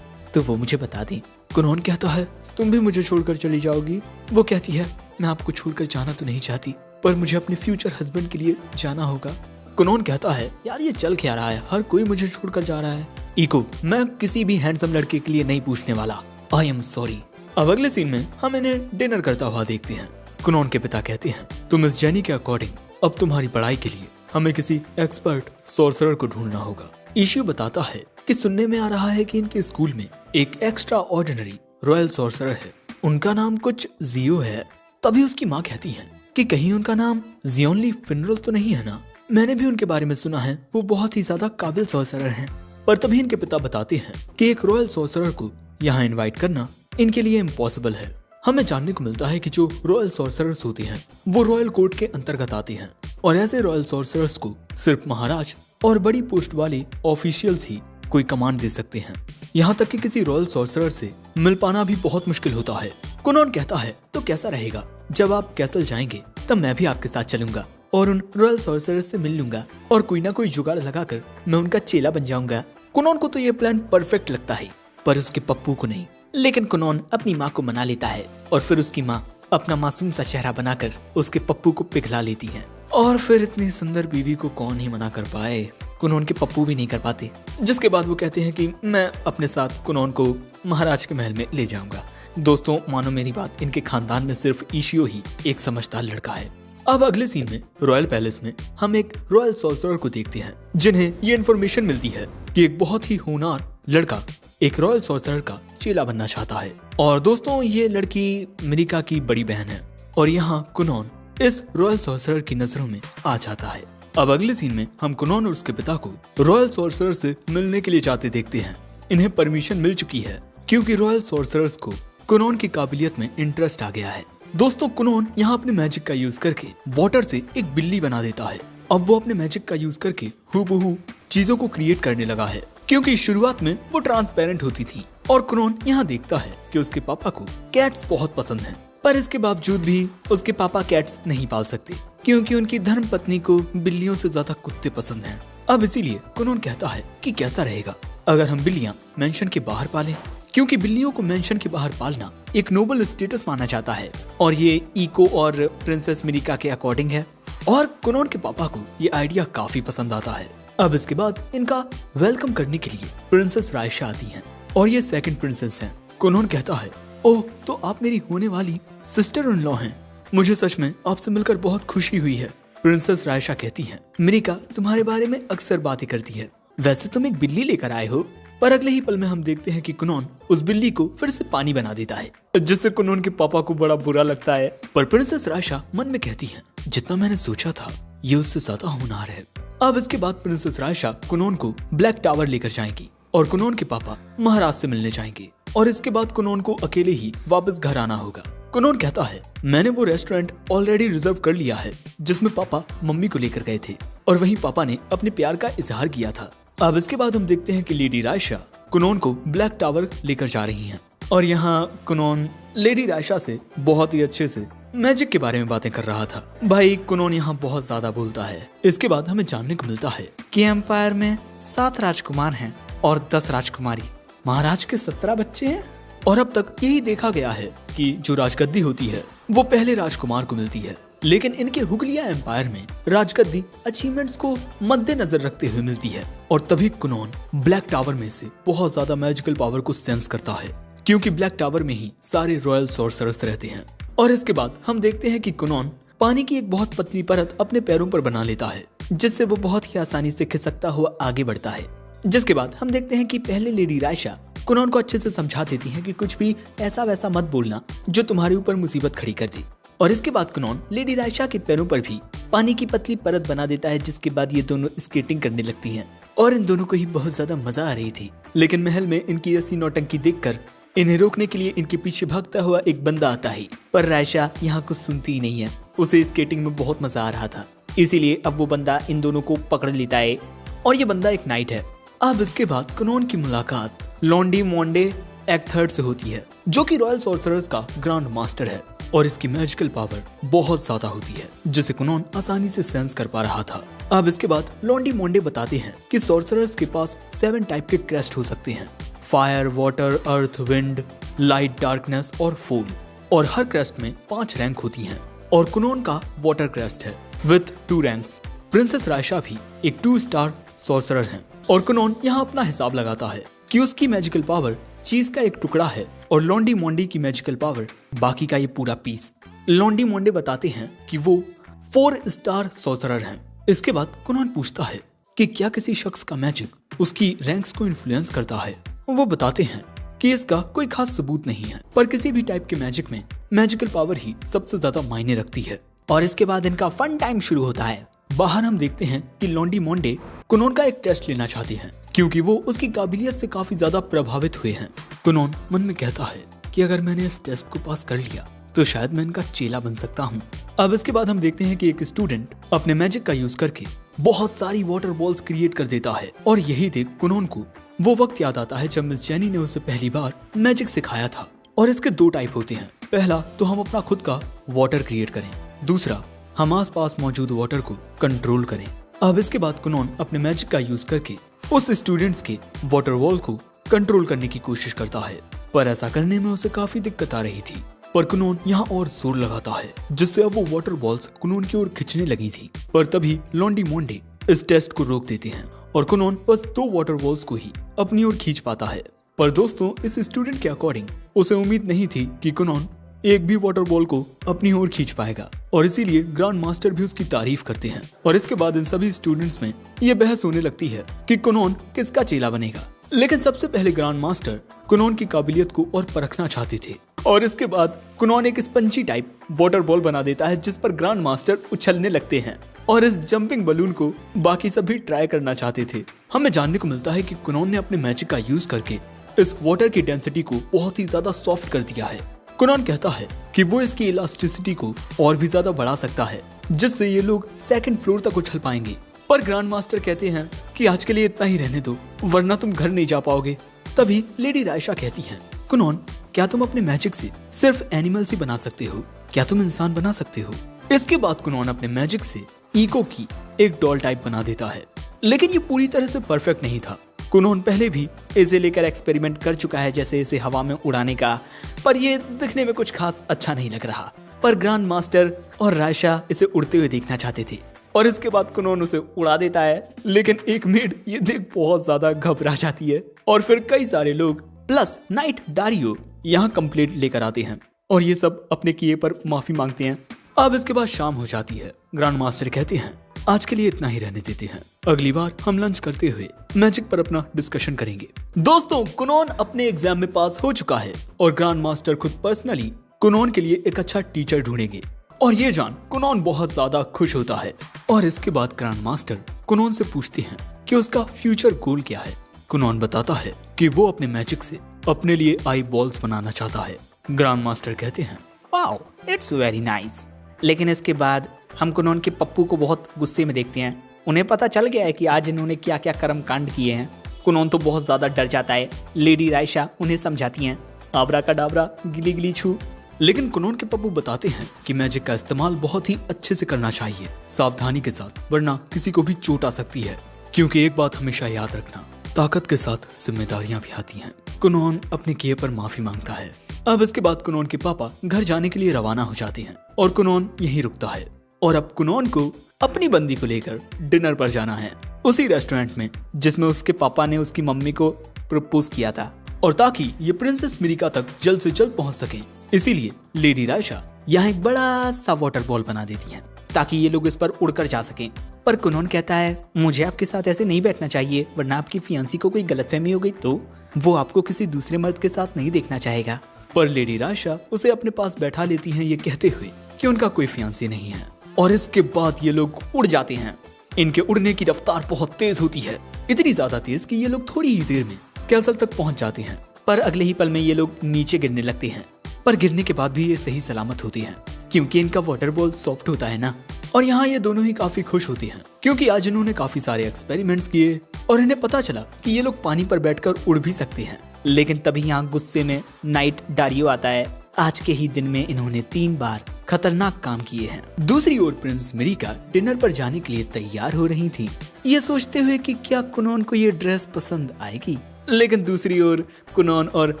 [SPEAKER 1] तो वो मुझे बता दें। कुनोन कहता है, तुम भी मुझे छोड़कर चली जाओगी? वो कहती है, मैं आपको छोड़कर जाना तो नहीं चाहती पर मुझे अपने फ्यूचर हस्बैंड के लिए जाना होगा। कुनोन कहता है, यार ये चल क्या रहा है, हर कोई मुझे छोड़कर जा रहा है। ईको, मैं किसी भी हैंडसम लड़के के लिए नहीं पूछने वाला, आई एम सॉरी। अब अगले सीन में हम इन्हें डिनर करता हुआ देखते हैं। कुनोन के पिता कहते हैं, तो मिस जेनी के अकॉर्डिंग अब तुम्हारी पढ़ाई के लिए हमें किसी एक्सपर्ट सॉर्सरर को ढूंढना होगा। इशियो बताता है कि सुनने में आ रहा है कि इनके स्कूल में एक एक्स्ट्रा ऑर्डिनरी रॉयल सॉर्सरर है, उनका नाम कुछ जियो है। तभी उसकी माँ कहती है कि कहीं उनका नाम जियोनली फिनरल तो नहीं है ना? मैंने भी उनके बारे में सुना है, वो बहुत ही ज्यादा काबिल सॉर्सरर हैं। पर तभी इनके पिता बताते हैं कि एक रॉयल सॉर्सरर को यहाँ इनवाइट करना इनके लिए इम्पॉसिबल है। हमें जानने को मिलता है कि जो रॉयल सॉर्सरर्स होते हैं वो रॉयल कोर्ट के अंतर्गत आते हैं और ऐसे रॉयल सॉर्सरर्स को सिर्फ महाराज और बड़ी पोस्ट वाले ऑफिशियल्स ही कोई कमांड दे सकते हैं। यहाँ तक कि किसी रॉयल सॉर्सरर से मिल पाना भी बहुत मुश्किल होता है। कुनोन कहता है, तो कैसा रहेगा जब आप कैसल जाएंगे तब मैं भी आपके साथ चलूंगा और उन रॉयल सॉर्सरर्स से मिल लूंगा और कोई ना कोई जुगाड़ लगाकर मैं उनका चेला बन जाऊंगा। कुनोन को तो ये प्लान परफेक्ट लगता है पर उसके पप्पू को नहीं। लेकिन कुनोन अपनी माँ को मना लेता है और फिर उसकी माँ अपना मासूम सा चेहरा बनाकर उसके पप्पू को पिघला लेती है। और फिर इतनी सुंदर बीवी को कौन ही मना कर पाए, कुनोन के पप्पू भी नहीं कर पाते। जिसके बाद वो कहते हैं कि मैं अपने साथ कुनोन को महाराज के महल में ले जाऊंगा। दोस्तों, मानो मेरी बात, इनके खानदान में सिर्फ इशियो ही एक समझदार लड़का है। अब अगले सीन में रॉयल पैलेस में हम एक रॉयल सॉर्सरर को देखते हैं जिन्हें ये इन्फॉर्मेशन मिलती है कि एक बहुत ही होनहार लड़का एक रॉयल सॉर्सरर का चेला बनना चाहता है। और दोस्तों ये लड़की मिरिका की बड़ी बहन है और यहाँ कुनोन इस रॉयल सॉर्सरर की नजरों में आ जाता है। अब अगले सीन में हम कुनोन और उसके पिता को रॉयल सॉर्सरर से मिलने के लिए जाते देखते हैं। इन्हें परमिशन मिल चुकी है क्योंकि रॉयल सॉर्सरर्स को कुनोन की काबिलियत में इंटरेस्ट आ गया है। दोस्तों कुनोन यहाँ अपने मैजिक का यूज करके वाटर से एक बिल्ली बना देता है। अब वो अपने मैजिक का यूज करके हूबहू चीजों को क्रिएट करने लगा है क्योंकि शुरुआत में वो ट्रांसपेरेंट होती थी। और कुनोन यहाँ देखता है कि उसके पापा को कैट्स बहुत पसंद हैं, पर इसके बावजूद भी उसके पापा कैट्स नहीं पाल सकते क्योंकि उनकी धर्म पत्नी को बिल्लियों से ज्यादा कुत्ते पसंद हैं। अब इसीलिए कुनोन कहता है कि कैसा रहेगा अगर हम बिल्लियां मेंशन के बाहर पालें, क्योंकि बिल्लियों को मेंशन के बाहर पालना एक नोबल स्टेटस माना जाता है और ये इको और प्रिंसेस मिरिका के अकॉर्डिंग है। और कुनोन के पापा को ये आइडिया काफी पसंद आता है। अब इसके बाद इनका वेलकम करने के लिए प्रिंसेस रायशा आती हैं और ये सेकंड प्रिंसेस हैं। कुनोन कहता है, ओह तो आप मेरी होने वाली सिस्टर इन लॉ हैं, मुझे सच में आपसे मिलकर बहुत खुशी हुई है। प्रिंसेस रायशा कहती हैं, मिरिका तुम्हारे बारे में अक्सर बातें करती है, वैसे तुम एक बिल्ली लेकर आए हो। पर अगले ही पल में हम देखते हैं कि कुनोन उस बिल्ली को फिर से पानी बना देता है, जिससे कुनोन के पापा को बड़ा बुरा लगता है। पर प्रिंसेस रायशा मन में कहती हैं, जितना मैंने सोचा था ये उससे ज्यादा होनहार है। अब इसके बाद प्रिंसेस रायशा कुनोन को ब्लैक टावर लेकर जाएंगी और कुनोन के पापा महाराज से मिलने जाएंगे और इसके बाद कुनोन को अकेले ही वापस घर आना होगा। कुनोन कहता है, मैंने वो रेस्टोरेंट ऑलरेडी रिजर्व कर लिया है जिसमें पापा मम्मी को लेकर गए थे और वहीं पापा ने अपने प्यार का इजहार किया था। अब इसके बाद हम देखते हैं कि लेडी रायशा कुनोन को ब्लैक टावर लेकर जा रही हैं और यहाँ कुनोन लेडी रायशा से बहुत ही अच्छे से मैजिक के बारे में बातें कर रहा था। भाई कुनोन यहाँ बहुत ज्यादा बोलता है। इसके बाद हमें जानने को मिलता है कि एम्पायर में 7 राजकुमार हैं और 10 राजकुमारी। महाराज के 17 बच्चे हैं और अब तक यही देखा गया है कि जो राजगद्दी होती है वो पहले राजकुमार को मिलती है, लेकिन इनके हुगलिया एम्पायर में राजगद्दी अचीवमेंट्स को मद्देनजर रखते हुए मिलती है। और तभी कुनोन ब्लैक टावर में से बहुत ज्यादा मैजिकल पावर को सेंस करता है क्योंकि ब्लैक टावर में ही सारे रॉयल सॉर्सरर्स रहते हैं। और इसके बाद हम देखते हैं कि कुनोन पानी की एक बहुत पतली परत अपने पैरों पर बना लेता है जिससे वो बहुत ही आसानी से खिसकता हुआ आगे बढ़ता है। जिसके बाद हम देखते हैं कि पहले लेडी रायशा कुनोन को अच्छे से समझा देती है कि कुछ भी ऐसा वैसा मत बोलना जो तुम्हारे ऊपर मुसीबत खड़ी कर दी। और इसके बाद कुनोन लेडी रायशा के पैरों पर भी पानी की पतली परत बना देता है, जिसके बाद ये दोनों स्केटिंग करने लगती हैं और इन दोनों को ही बहुत ज्यादा मजा आ रही थी। लेकिन महल में इनकी ऐसी नौटंकी देखकर इन्हें रोकने के लिए इनके पीछे भागता हुआ एक बंदा आता है, पर रायशा यहाँ कुछ सुनती ही नहीं है। उसे स्केटिंग में बहुत मजा आ रहा था, इसीलिए अब वो बंदा इन दोनों को पकड़ लेता है और ये बंदा एक नाइट है। अब इसके बाद कुनोन की मुलाकात लॉन्डी मोंडे एक्ट थर्ड से होती है, जो कि रॉयल सॉर्सरर्स का ग्रैंड मास्टर है और इसकी मैजिकल पावर बहुत ज्यादा होती है जिसे कुनोन आसानी से सेंस कर पा रहा था। अब इसके बाद लॉन्डी मोंडे बताते हैं कि सॉर्सरर्स के पास 7 टाइप के क्रेस्ट हो सकते हैं, फायर, वाटर, अर्थ, विंड, लाइट, डार्कनेस और फूल। और हर क्रेस्ट में 5 रैंक होती हैं और कुनोन का वाटर क्रेस्ट है विथ 2 रैंक्स। प्रिंसेस रायशा भी एक 2 स्टार सॉर्सरर हैं और कुनोन यहाँ अपना हिसाब लगाता है कि उसकी मैजिकल पावर चीज का एक टुकड़ा है और लॉन्डी मोंडे की मैजिकल पावर बाकी का ये पूरा पीस। लॉन्डी मोंडे बताते हैं कि वो 4 स्टार सॉर्सरर हैं। इसके बाद कुनोन पूछता है कि क्या किसी शख्स का मैजिक उसकी रैंक्स को इन्फ्लुएंस करता है। वो बताते हैं कि इसका कोई खास सबूत नहीं है, पर किसी भी टाइप के मैजिक में मैजिकल पावर ही सबसे ज्यादा मायने रखती है। और इसके बाद इनका फन टाइम शुरू होता है। बाहर हम देखते हैं कि लॉन्डी मोंडे कुनोन का एक टेस्ट लेना चाहते हैं क्योंकि वो उसकी काबिलियत से काफी ज्यादा प्रभावित हुए हैं। कुनोन मन में कहता है कि अगर मैंने इस टेस्ट को पास कर लिया तो शायद मैं इनका चेला बन सकता हूँ। अब इसके बाद हम देखते हैं कि एक स्टूडेंट अपने मैजिक का यूज करके बहुत सारी वाटर बॉल्स क्रिएट कर देता है और यही देख कुनोन को वो वक्त याद आता है जब मिस जेनी ने उसे पहली बार मैजिक सिखाया था। और इसके 2 टाइप होते हैं, पहला तो हम अपना खुद का वाटर क्रिएट करें, दूसरा हम आसपास मौजूद वाटर को कंट्रोल करें। अब इसके बाद कुनोन अपने मैजिक का यूज करके उस स्टूडेंट्स के वाटर वॉल को कंट्रोल करने की कोशिश करता है, पर ऐसा करने में उसे काफी दिक्कत आ रही थी। पर कुनोन यहाँ और जोर लगाता है जिससे अब वो वाटर बॉल्स कुनोन की ओर खींचने लगी थी। पर तभी लॉन्डी मोंडे इस टेस्ट को रोक देते हैं और कुनोन बस 2 वाटर बॉल्स को ही अपनी ओर खींच पाता है। पर दोस्तों इस स्टूडेंट के अकॉर्डिंग उसे उम्मीद नहीं थी कि कुनोन एक भी वाटर बॉल को अपनी ओर खींच पाएगा और इसीलिए ग्रैंड मास्टर भी उसकी तारीफ करते हैं। और इसके बाद इन सभी स्टूडेंट्स में ये बहस होने लगती है कि कुनोन किसका चेला बनेगा। लेकिन सबसे पहले ग्रैंड मास्टर कुनोन की काबिलियत को और परखना चाहते थे और इसके बाद कुनोन एक स्पंजी टाइप वाटर बॉल बना देता है जिस पर ग्रैंड मास्टर उछलने लगते हैं और इस जंपिंग बलून को बाकी सब भी ट्राई करना चाहते थे। हमें जानने को मिलता है कि कुनोन ने अपने मैजिक का यूज करके इस वाटर की डेंसिटी को बहुत ही ज्यादा सॉफ्ट कर दिया है। कुनोन कहता है कि वो इसकी इलास्टिसिटी को और भी ज्यादा बढ़ा सकता है जिससे ये लोग सेकंड फ्लोर तक उछल पाएंगे। पर ग्रैंड मास्टर कहते हैं कि आज के लिए इतना ही रहने दो वरना तुम घर नहीं जा पाओगे। तभी लेडी रायशा कहती है, कुनोन क्या तुम अपने मैजिक से सिर्फ एनिमल्स ही बना सकते हो, क्या तुम इंसान बना सकते हो? इसके बाद कुनोन अपने मैजिक से इको की एक डॉल टाइप बना देता है, लेकिन ये पूरी तरह से परफेक्ट नहीं था। कुनोन पहले भी इसे लेकर एक्सपेरिमेंट कर चुका है, जैसे इसे हवा में उड़ाने का, पर ये दिखने में कुछ खास अच्छा नहीं लग रहा। पर ग्रैंड मास्टर और रायशा इसे उड़ते हुए देखना चाहते थे और इसके बाद कुनोन उसे उड़ा देता है, लेकिन एक मेड ये देख बहुत ज्यादा घबरा जाती है और फिर कई सारे लोग प्लस नाइट डारियो यहाँ कंप्लेंट लेकर आते हैं और ये सब अपने किए पर माफी मांगते हैं। अब इसके बाद शाम हो जाती है। ग्रैंड मास्टर कहते हैं आज के लिए इतना ही रहने देते हैं, अगली बार हम लंच करते हुए मैजिक पर अपना डिस्कशन करेंगे। दोस्तों, कुनोन अपने एग्जाम में पास हो चुका है और ग्रैंड मास्टर खुद पर्सनली कुनोन के लिए एक अच्छा टीचर ढूंढेंगे और ये जान कुनोन बहुत ज्यादा खुश होता है। और इसके बाद ग्रैंड मास्टर कुनोन से पूछते हैं कि उसका फ्यूचर गोल क्या है। कुनोन बताता है कि वो अपने मैजिक से अपने लिए आई बॉल्स बनाना चाहता है। ग्रैंड मास्टर कहते हैं
[SPEAKER 2] वाओ, इट्स वेरी नाइस। लेकिन इसके बाद हम कुनोन के पप्पू को बहुत गुस्से में देखते हैं। उन्हें पता चल गया है कि आज इन्होंने क्या क्या कर्म कांड किए हैं। कुनोन तो बहुत ज्यादा डर जाता है। लेडी रायशा उन्हें समझाती हैं, आबरा का डाबरा गिली गिली छू।
[SPEAKER 1] लेकिन कुनोन के पप्पू बताते हैं कि मैजिक का इस्तेमाल बहुत ही अच्छे से करना चाहिए, सावधानी के साथ, वरना किसी को भी चोट आ सकती है। क्योंकि एक बात हमेशा याद रखना, ताकत के साथ जिम्मेदारियां भी आती हैं। कुनोन अपने किए पर माफी मांगता है। अब इसके बाद कुनोन के पापा घर जाने के लिए रवाना हो जाते हैं और कुनोन यहीं रुकता है। और अब कुनोन को अपनी बंदी को लेकर डिनर पर जाना है, उसी रेस्टोरेंट में जिसमें उसके पापा ने उसकी मम्मी को प्रपोज किया था, और ताकि ये प्रिंसेस मिरिका तक जल्द से जल्द पहुंच सके इसीलिए लेडी रायशा यहाँ एक बड़ा सा वाटर बॉल बना देती है ताकि ये लोग इस पर उड़कर जा सकें। पर कुनोन कहता है मुझे आपके साथ ऐसे नहीं बैठना चाहिए, वरना आपकी फियांसी को कोई गलतफहमी हो गई तो वो आपको किसी दूसरे मर्द के साथ नहीं देखना चाहेगा। पर लेडी रायशा उसे अपने पास बैठा लेती हैं, ये कहते हुए कि उनका कोई फियांसी नहीं है। और इसके बाद ये लोग उड़ जाते हैं। इनके उड़ने की रफ्तार बहुत तेज होती है, इतनी ज्यादा तेज कि ये लोग थोड़ी ही देर में कैसल तक पहुंच जाते हैं। पर अगले ही पल में ये लोग नीचे गिरने लगते हैं, पर गिरने के बाद भी ये सही सलामत होते हैं क्योंकि इनका वाटर बॉल सॉफ्ट होता है ना। और यहाँ ये दोनों ही काफी खुश होते हैं क्योंकि आज इन्होंने काफी सारे एक्सपेरिमेंट्स किए और इन्हें पता चला कि ये लोग पानी पर बैठकर उड़ भी सकते हैं। लेकिन तभी यहाँ गुस्से में नाइट डारियो आता है। आज के ही दिन में इन्होंने 3 बार खतरनाक काम किए हैं। दूसरी ओर प्रिंस मिरिका डिनर पर जाने के लिए तैयार हो रही थी, ये सोचते हुए कि क्या कुनोन को ये ड्रेस पसंद आएगी। लेकिन दूसरी ओर कुनोन और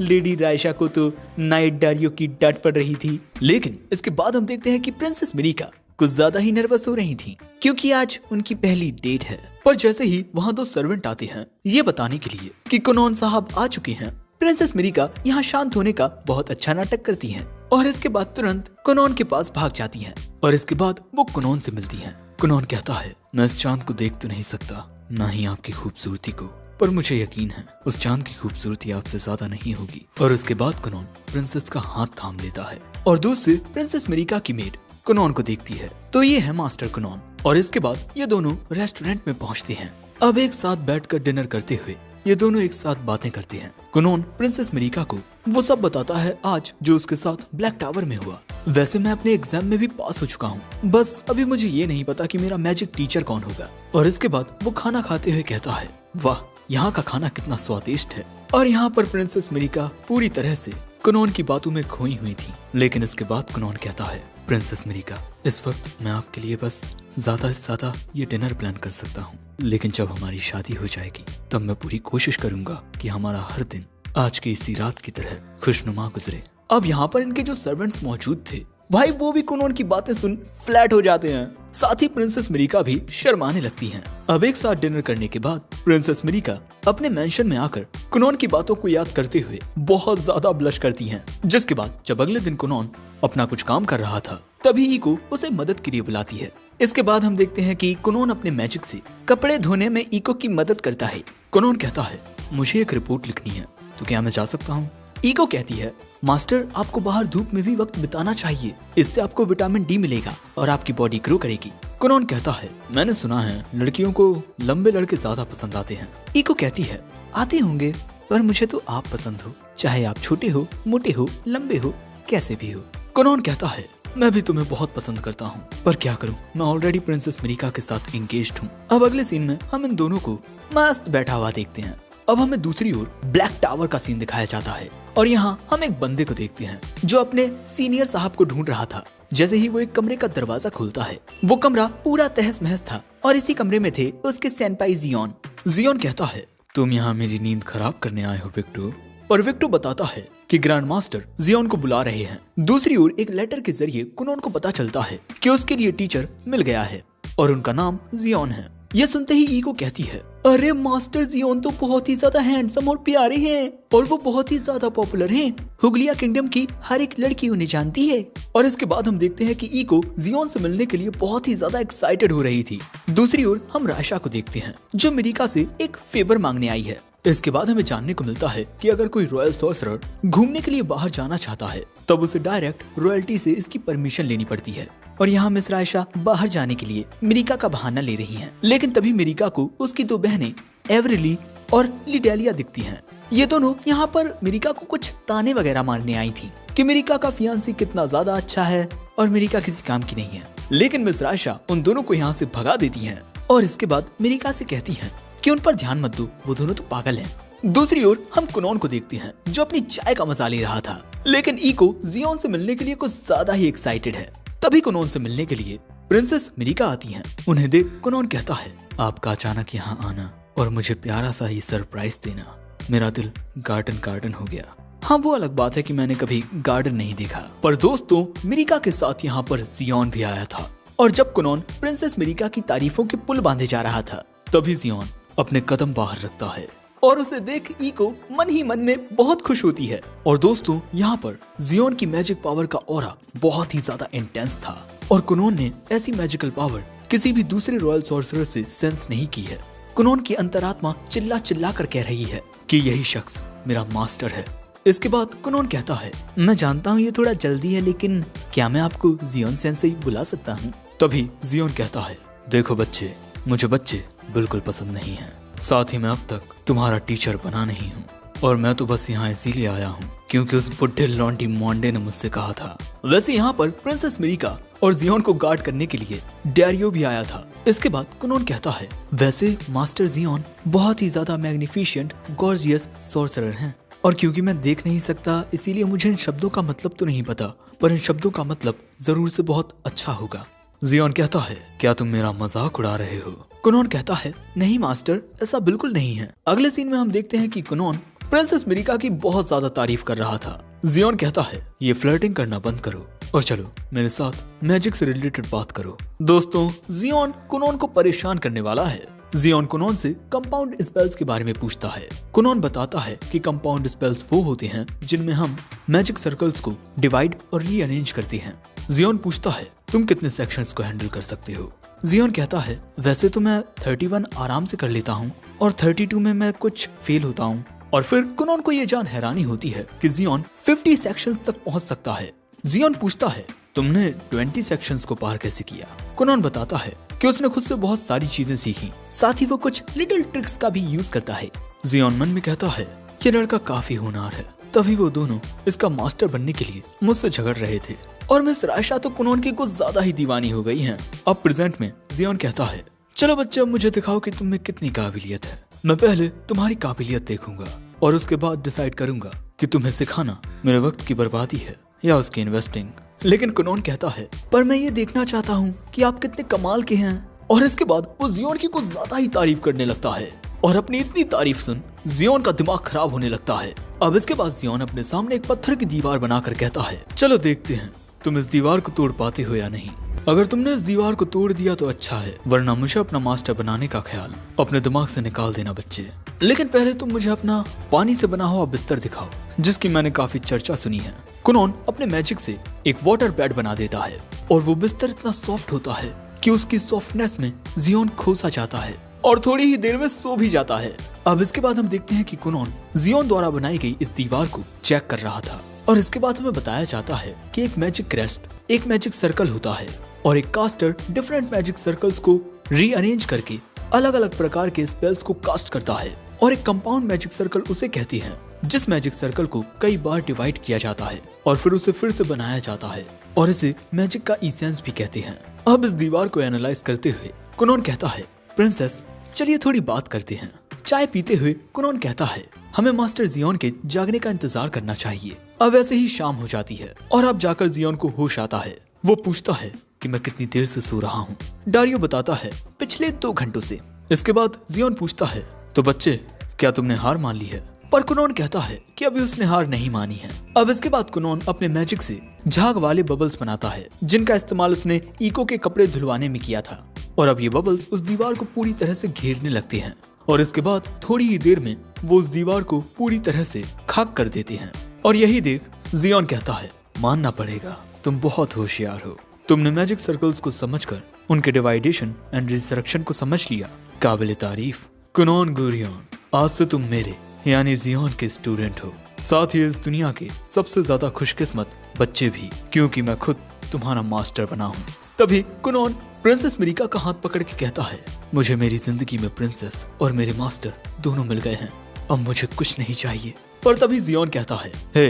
[SPEAKER 1] लेडी रायशा को तो नाइट डारियो की डांट पड़ रही थी। लेकिन इसके बाद हम देखते हैं कि प्रिंसेस मिरिका कुछ ज्यादा ही नर्वस हो रही थी क्योंकि आज उनकी पहली डेट है। पर जैसे ही वहाँ 2 सर्वेंट आते हैं ये बताने के लिए कि कुनोन साहब आ चुके हैं, प्रिंसेस मिरिका यहाँ शांत होने का बहुत अच्छा नाटक करती हैं और इसके बाद तुरंत कुनोन के पास भाग जाती हैं और इसके बाद वो कुनोन से मिलती हैं। कुनोन कहता है मैं इस चांद को देख तो नहीं सकता, ना ही आपकी खूबसूरती को, पर मुझे यकीन है उस चांद की खूबसूरती आपसे ज्यादा नहीं होगी। और उसके बाद कुनोन प्रिंसेस का हाथ थाम लेता है और दूर से प्रिंसेस मिरिका की मेड कुनोन को देखती है तो ये है मास्टर कुनोन। और इसके बाद ये दोनों रेस्टोरेंट में पहुंचते हैं। अब एक साथ बैठकर डिनर करते हुए ये दोनों एक साथ बातें करते हैं। कुनोन प्रिंसेस मिरिका को वो सब बताता है आज जो उसके साथ ब्लैक टावर में हुआ। वैसे मैं अपने एग्जाम में भी पास हो चुका हूँ, बस अभी मुझे ये नहीं पता कि मेरा मैजिक टीचर कौन होगा। और इसके बाद वो खाना खाते हुए कहता है वाह, यहाँ का खाना कितना स्वादिष्ट है। और यहाँ पर प्रिंसेस मिरिका पूरी तरह से कुनोन की बातों में खोई हुई थी। लेकिन इसके बाद कुनोन कहता है प्रिंसेस मिरिका, इस वक्त मैं आपके लिए बस ज्यादा से ज्यादा ये डिनर प्लान कर सकता हूँ, लेकिन जब हमारी शादी हो जाएगी तब मैं पूरी कोशिश करूंगा कि हमारा हर दिन आज की इसी रात की तरह खुशनुमा गुजरे। अब यहाँ पर इनके जो सर्वेंट्स मौजूद थे भाई वो भी कुनोन की बातें सुन फ्लैट हो जाते हैं। साथ ही प्रिंसेस मिरिका भी शर्माने लगती हैं। अब एक साथ डिनर करने के बाद प्रिंसेस मिरिका अपने मेंशन में आकर कुनोन की बातों को याद करते हुए बहुत ज्यादा ब्लश करती हैं। जिसके बाद जब अगले दिन कुनोन अपना कुछ काम कर रहा था तभी इको उसे मदद के लिए बुलाती है। इसके बाद हम देखते हैं कि कुनोन अपने मैजिक से कपड़े धोने में इको की मदद करता है। कुनोन कहता है मुझे एक रिपोर्ट लिखनी है, तो क्या मैं जा सकता हूँ? ईगो कहती है, मास्टर आपको बाहर धूप में भी वक्त बिताना चाहिए, इससे आपको विटामिन डी मिलेगा और आपकी बॉडी ग्रो करेगी। कुनॉन कहता है, मैंने सुना है लड़कियों को लंबे लड़के ज्यादा पसंद आते हैं। ईगो कहती है, आते होंगे, पर मुझे तो आप पसंद हो, चाहे आप छोटे हो, मोटे हो, लंबे हो, कैसे भी हो। कुनॉन कहता है, मैं भी तुम्हें बहुत पसंद करता हूँ, पर क्या करूँ, मैं ऑलरेडी प्रिंसेस मिरिका के साथ एंगेज्ड हूँ। अब अगले सीन में हम इन दोनों को मस्त बैठा हुआ देखते हैं। अब हमें दूसरी ओर ब्लैक टावर का सीन दिखाया जाता है और यहाँ हम एक बंदे को देखते हैं जो अपने सीनियर साहब को ढूंढ रहा था। जैसे ही वो एक कमरे का दरवाजा खोलता है, वो कमरा पूरा तहस महस था और इसी कमरे में थे उसके सेनपाई जियोन। जियोन कहता है, तुम यहाँ मेरी नींद खराब करने आए हो विक्टो। और विक्टो बताता है कि ग्रैंड मास्टर जियोन को बुला रहे हैं। दूसरी ओर एक लेटर के जरिए कुनॉन को पता चलता है कि उसके लिए टीचर मिल गया है और उनका नाम जियोन है। यह सुनते ही ईगो कहती है, अरे मास्टर जियोन तो बहुत ही ज्यादा हैंडसम और प्यारे हैं और वो बहुत ही ज्यादा पॉपुलर हैं। हुगलिया किंगडम की हर एक लड़की उन्हें जानती है। और इसके बाद हम देखते हैं कि ईगो जियोन से मिलने के लिए बहुत ही ज्यादा एक्साइटेड हो रही थी। दूसरी ओर हम रायशा को देखते हैं जो मिरिका से एक फेवर मांगने आई है। इसके बाद हमें जानने को मिलता है कि अगर कोई रॉयल सॉर्सरर घूमने के लिए बाहर जाना चाहता है तब उसे डायरेक्ट रॉयल्टी से इसकी परमिशन लेनी पड़ती है। और यहाँ मिस रायशा बाहर जाने के लिए मिरिका का बहाना ले रही हैं। लेकिन तभी मिरिका को उसकी दो बहनें एवरेली और लिडेलिया दिखती हैं। ये दोनों यहाँ पर मिरिका को कुछ ताने वगैरह मारने आई थी कि मिरिका का फियांसी कितना ज्यादा अच्छा है और मिरिका किसी काम की नहीं है। लेकिन मिस रायशा उन दोनों को यहाँ से भगा देती है और इसके बाद मिरिका से कहती है कि उन पर ध्यान मत दो, वो दोनों तो पागल हैं। दूसरी ओर हम कुनॉन को देखते हैं जो अपनी चाय का मजा ले रहा था। लेकिन ईगो जियोन से मिलने के लिए कुछ ज्यादा ही एक्साइटेड है। तभी कुनॉन से मिलने के लिए प्रिंसेस मिरिका आती हैं। उन्हें देख कुनॉन कहता है, आपका अचानक यहाँ आना और मुझे प्यारा सा ही सरप्राइज देना, मेरा दिल गार्डन हो गया। हाँ, वो अलग बात है कि मैंने कभी गार्डन नहीं देखा, पर दोस्तों मिरिका के साथ यहाँ पर जियोन भी आया था। और जब कुनॉन प्रिंसेस मिरिका की तारीफों के पुल बांधे जा रहा था तभी जियोन अपने कदम बाहर रखता है और उसे देख ईगो मन ही मन में बहुत खुश होती है। और दोस्तों यहाँ पर जियोन की मैजिक पावर का ऑरा बहुत ही ज्यादा इंटेंस था और कुनॉन ने ऐसी मैजिकल पावर किसी भी दूसरे रॉयल सॉर्सरर से सेंस नहीं की है। कुनॉन की अंतरात्मा चिल्ला चिल्ला कर कह रही है कि यही शख्स मेरा मास्टर है। इसके बाद कुनॉन कहता है, मैं जानता हूँ ये थोड़ा जल्दी है, लेकिन क्या मैं आपको जियोन सेंसेई बुला सकता हूँ? तभी जियोन कहता है, देखो बच्चे, मुझे बच्चे बिल्कुल पसंद नहीं है, साथ ही मैं अब तक तुम्हारा टीचर बना नहीं हूँ और मैं तो बस यहाँ इसीलिए आया हूँ क्योंकि उस बुढ़े लॉन्टी मोंडे ने मुझसे कहा था। वैसे यहाँ पर प्रिंसेस मिरिका और जियोन को गार्ड करने के लिए डैरियो भी आया था। इसके बाद कुनॉन कहता है, वैसे मास्टर जियोन बहुत ही ज्यादा मैग्निफिशिएंट गॉर्जियस सॉर्सरर हैं और क्योंकि मैं देख नहीं सकता इसीलिए मुझे इन शब्दों का मतलब तो नहीं पता, पर इन शब्दों का मतलब जरूर से बहुत अच्छा होगा। जियोन कहता है, क्या तुम मेरा मजाक उड़ा रहे हो? कुनॉन कहता है, नहीं मास्टर, ऐसा बिल्कुल नहीं है। अगले सीन में हम देखते हैं कि कुनॉन प्रिंसेस मिरिका की बहुत ज्यादा तारीफ कर रहा था। जियोन कहता है, ये फ्लर्टिंग करना बंद करो और चलो मेरे साथ मैजिक से रिलेटेड बात करो। दोस्तों जियोन कुनॉन को परेशान करने वाला है। जियोन कुनॉन से कंपाउंड स्पेल्स के बारे में पूछता है। कुनॉन बताता है कि कंपाउंड स्पेल्स वो होते हैं जिनमें हम मैजिक सर्कल्स को डिवाइड और रीअरेंज करते हैं। जियोन पूछता है, तुम कितने सेक्शंस को हैंडल कर सकते हो? जियोन कहता है, वैसे तो मैं 31 आराम से कर लेता हूँ और 32 में मैं कुछ फेल होता हूँ। और फिर कुनॉन को ये जान हैरानी होती है कि जियोन 50 सेक्शंस तक पहुँच सकता है। जियोन पूछता है, तुमने 20 सेक्शंस को पार कैसे किया? कुनॉन बताता है कि उसने खुद से बहुत सारी चीजें सीखी, साथ ही वो कुछ लिटिल ट्रिक्स का भी यूज करता है। जियोन मन में कहता है, ये लड़का काफी होनहार है। तभी वो दोनों इसका मास्टर बनने के लिए मुझसे झगड़ रहे थे और मिस रायशा तो कुनॉन की कुछ ज्यादा ही दीवानी हो गई हैं। अब प्रेजेंट में जियोन कहता है, चलो बच्चे, अब मुझे दिखाओ कि तुम में कितनी काबिलियत है। मैं पहले तुम्हारी काबिलियत देखूंगा और उसके बाद डिसाइड करूंगा कि तुम्हें सिखाना मेरे वक्त की बर्बादी है या उसकी इन्वेस्टिंग। लेकिन कुनॉन कहता है, पर मैं ये देखना चाहता हूँ कि आप कितने कमाल के हैं। और इसके बाद वो जियोन की कुछ ज्यादा ही तारीफ करने लगता है और अपनी इतनी तारीफ सुन जियोन का दिमाग खराब होने लगता है। अब इसके बाद जियोन अपने सामने एक पत्थर की दीवार बनाकर कहता है, चलो देखते हैं तुम इस दीवार को तोड़ पाते हो या नहीं। अगर तुमने इस दीवार को तोड़ दिया तो अच्छा है, वरना मुझे अपना मास्टर बनाने का ख्याल अपने दिमाग से निकाल देना बच्चे। लेकिन पहले तुम मुझे अपना पानी से बना हुआ बिस्तर दिखाओ, जिसकी मैंने काफी चर्चा सुनी है। कुनॉन अपने मैजिक से एक वाटर बेड बना देता है और वो बिस्तर इतना सॉफ्ट होता है कि उसकी सॉफ्टनेस में जियोन खो सा जाता है। और थोड़ी ही देर में सो भी जाता है। अब इसके बाद हम देखते हैं कि कुनोन जियोन द्वारा बनाई गई इस दीवार को चेक कर रहा था और इसके बाद हमें बताया जाता है कि एक मैजिक क्रेस्ट, एक मैजिक सर्कल होता है और एक कास्टर डिफरेंट मैजिक सर्कल्स को रीअरेंज करके अलग अलग प्रकार के स्पेल्स को कास्ट करता है और एक कंपाउंड मैजिक सर्कल उसे कहते हैं जिस मैजिक सर्कल को कई बार डिवाइड किया जाता है और फिर उसे फिर से बनाया जाता है और इसे मैजिक का इसेंस भी कहते हैं। अब इस दीवार को एनालाइज करते हुए कुनोन कहता है, प्रिंसेस चलिए थोड़ी बात करते हैं। चाय पीते हुए कुनोन कहता है, हमें मास्टर जियोन के जागने का इंतजार करना चाहिए। अब ऐसे ही शाम हो जाती है और अब जाकर जियोन को होश आता है। वो पूछता है कि मैं कितनी देर से सो रहा हूँ। डारियो बताता है, पिछले 2 घंटों से। इसके बाद जियोन पूछता है, तो बच्चे क्या तुमने हार मान ली है? पर कुनोन कहता है कि अभी उसने हार नहीं मानी है। अब इसके बाद कुनोन अपने मैजिक से झाग वाले बबल्स बनाता है जिनका इस्तेमाल उसने इको के कपड़े धुलवाने में किया था और अब ये बबल्स उस दीवार को पूरी तरह से घेरने लगते हैं और इसके बाद थोड़ी ही देर में वो उस दीवार को पूरी तरह से खाक कर देते हैं। और यही देख जियोन कहता है, मानना पड़ेगा तुम बहुत होशियार हो। तुमने मैजिक सर्कल्स को समझकर उनके डिवाइडेशन एंड रिसरेक्शन को समझ लिया। काबिल तारीफ। कुनोन गुरियन, आज से तुम मेरे यानी जियोन के स्टूडेंट हो, साथ ही इस दुनिया के सबसे ज्यादा खुशकिस्मत बच्चे भी, क्योंकि मैं खुद तुम्हारा मास्टर बना हूँ। तभी कुनोन प्रिंसेस मिरिका का हाथ पकड़ के कहता है, मुझे मेरी जिंदगी में प्रिंसेस और मेरे मास्टर दोनों मिल गए हैं, अब मुझे कुछ नहीं चाहिए। पर तभी जियोन कहता है, हे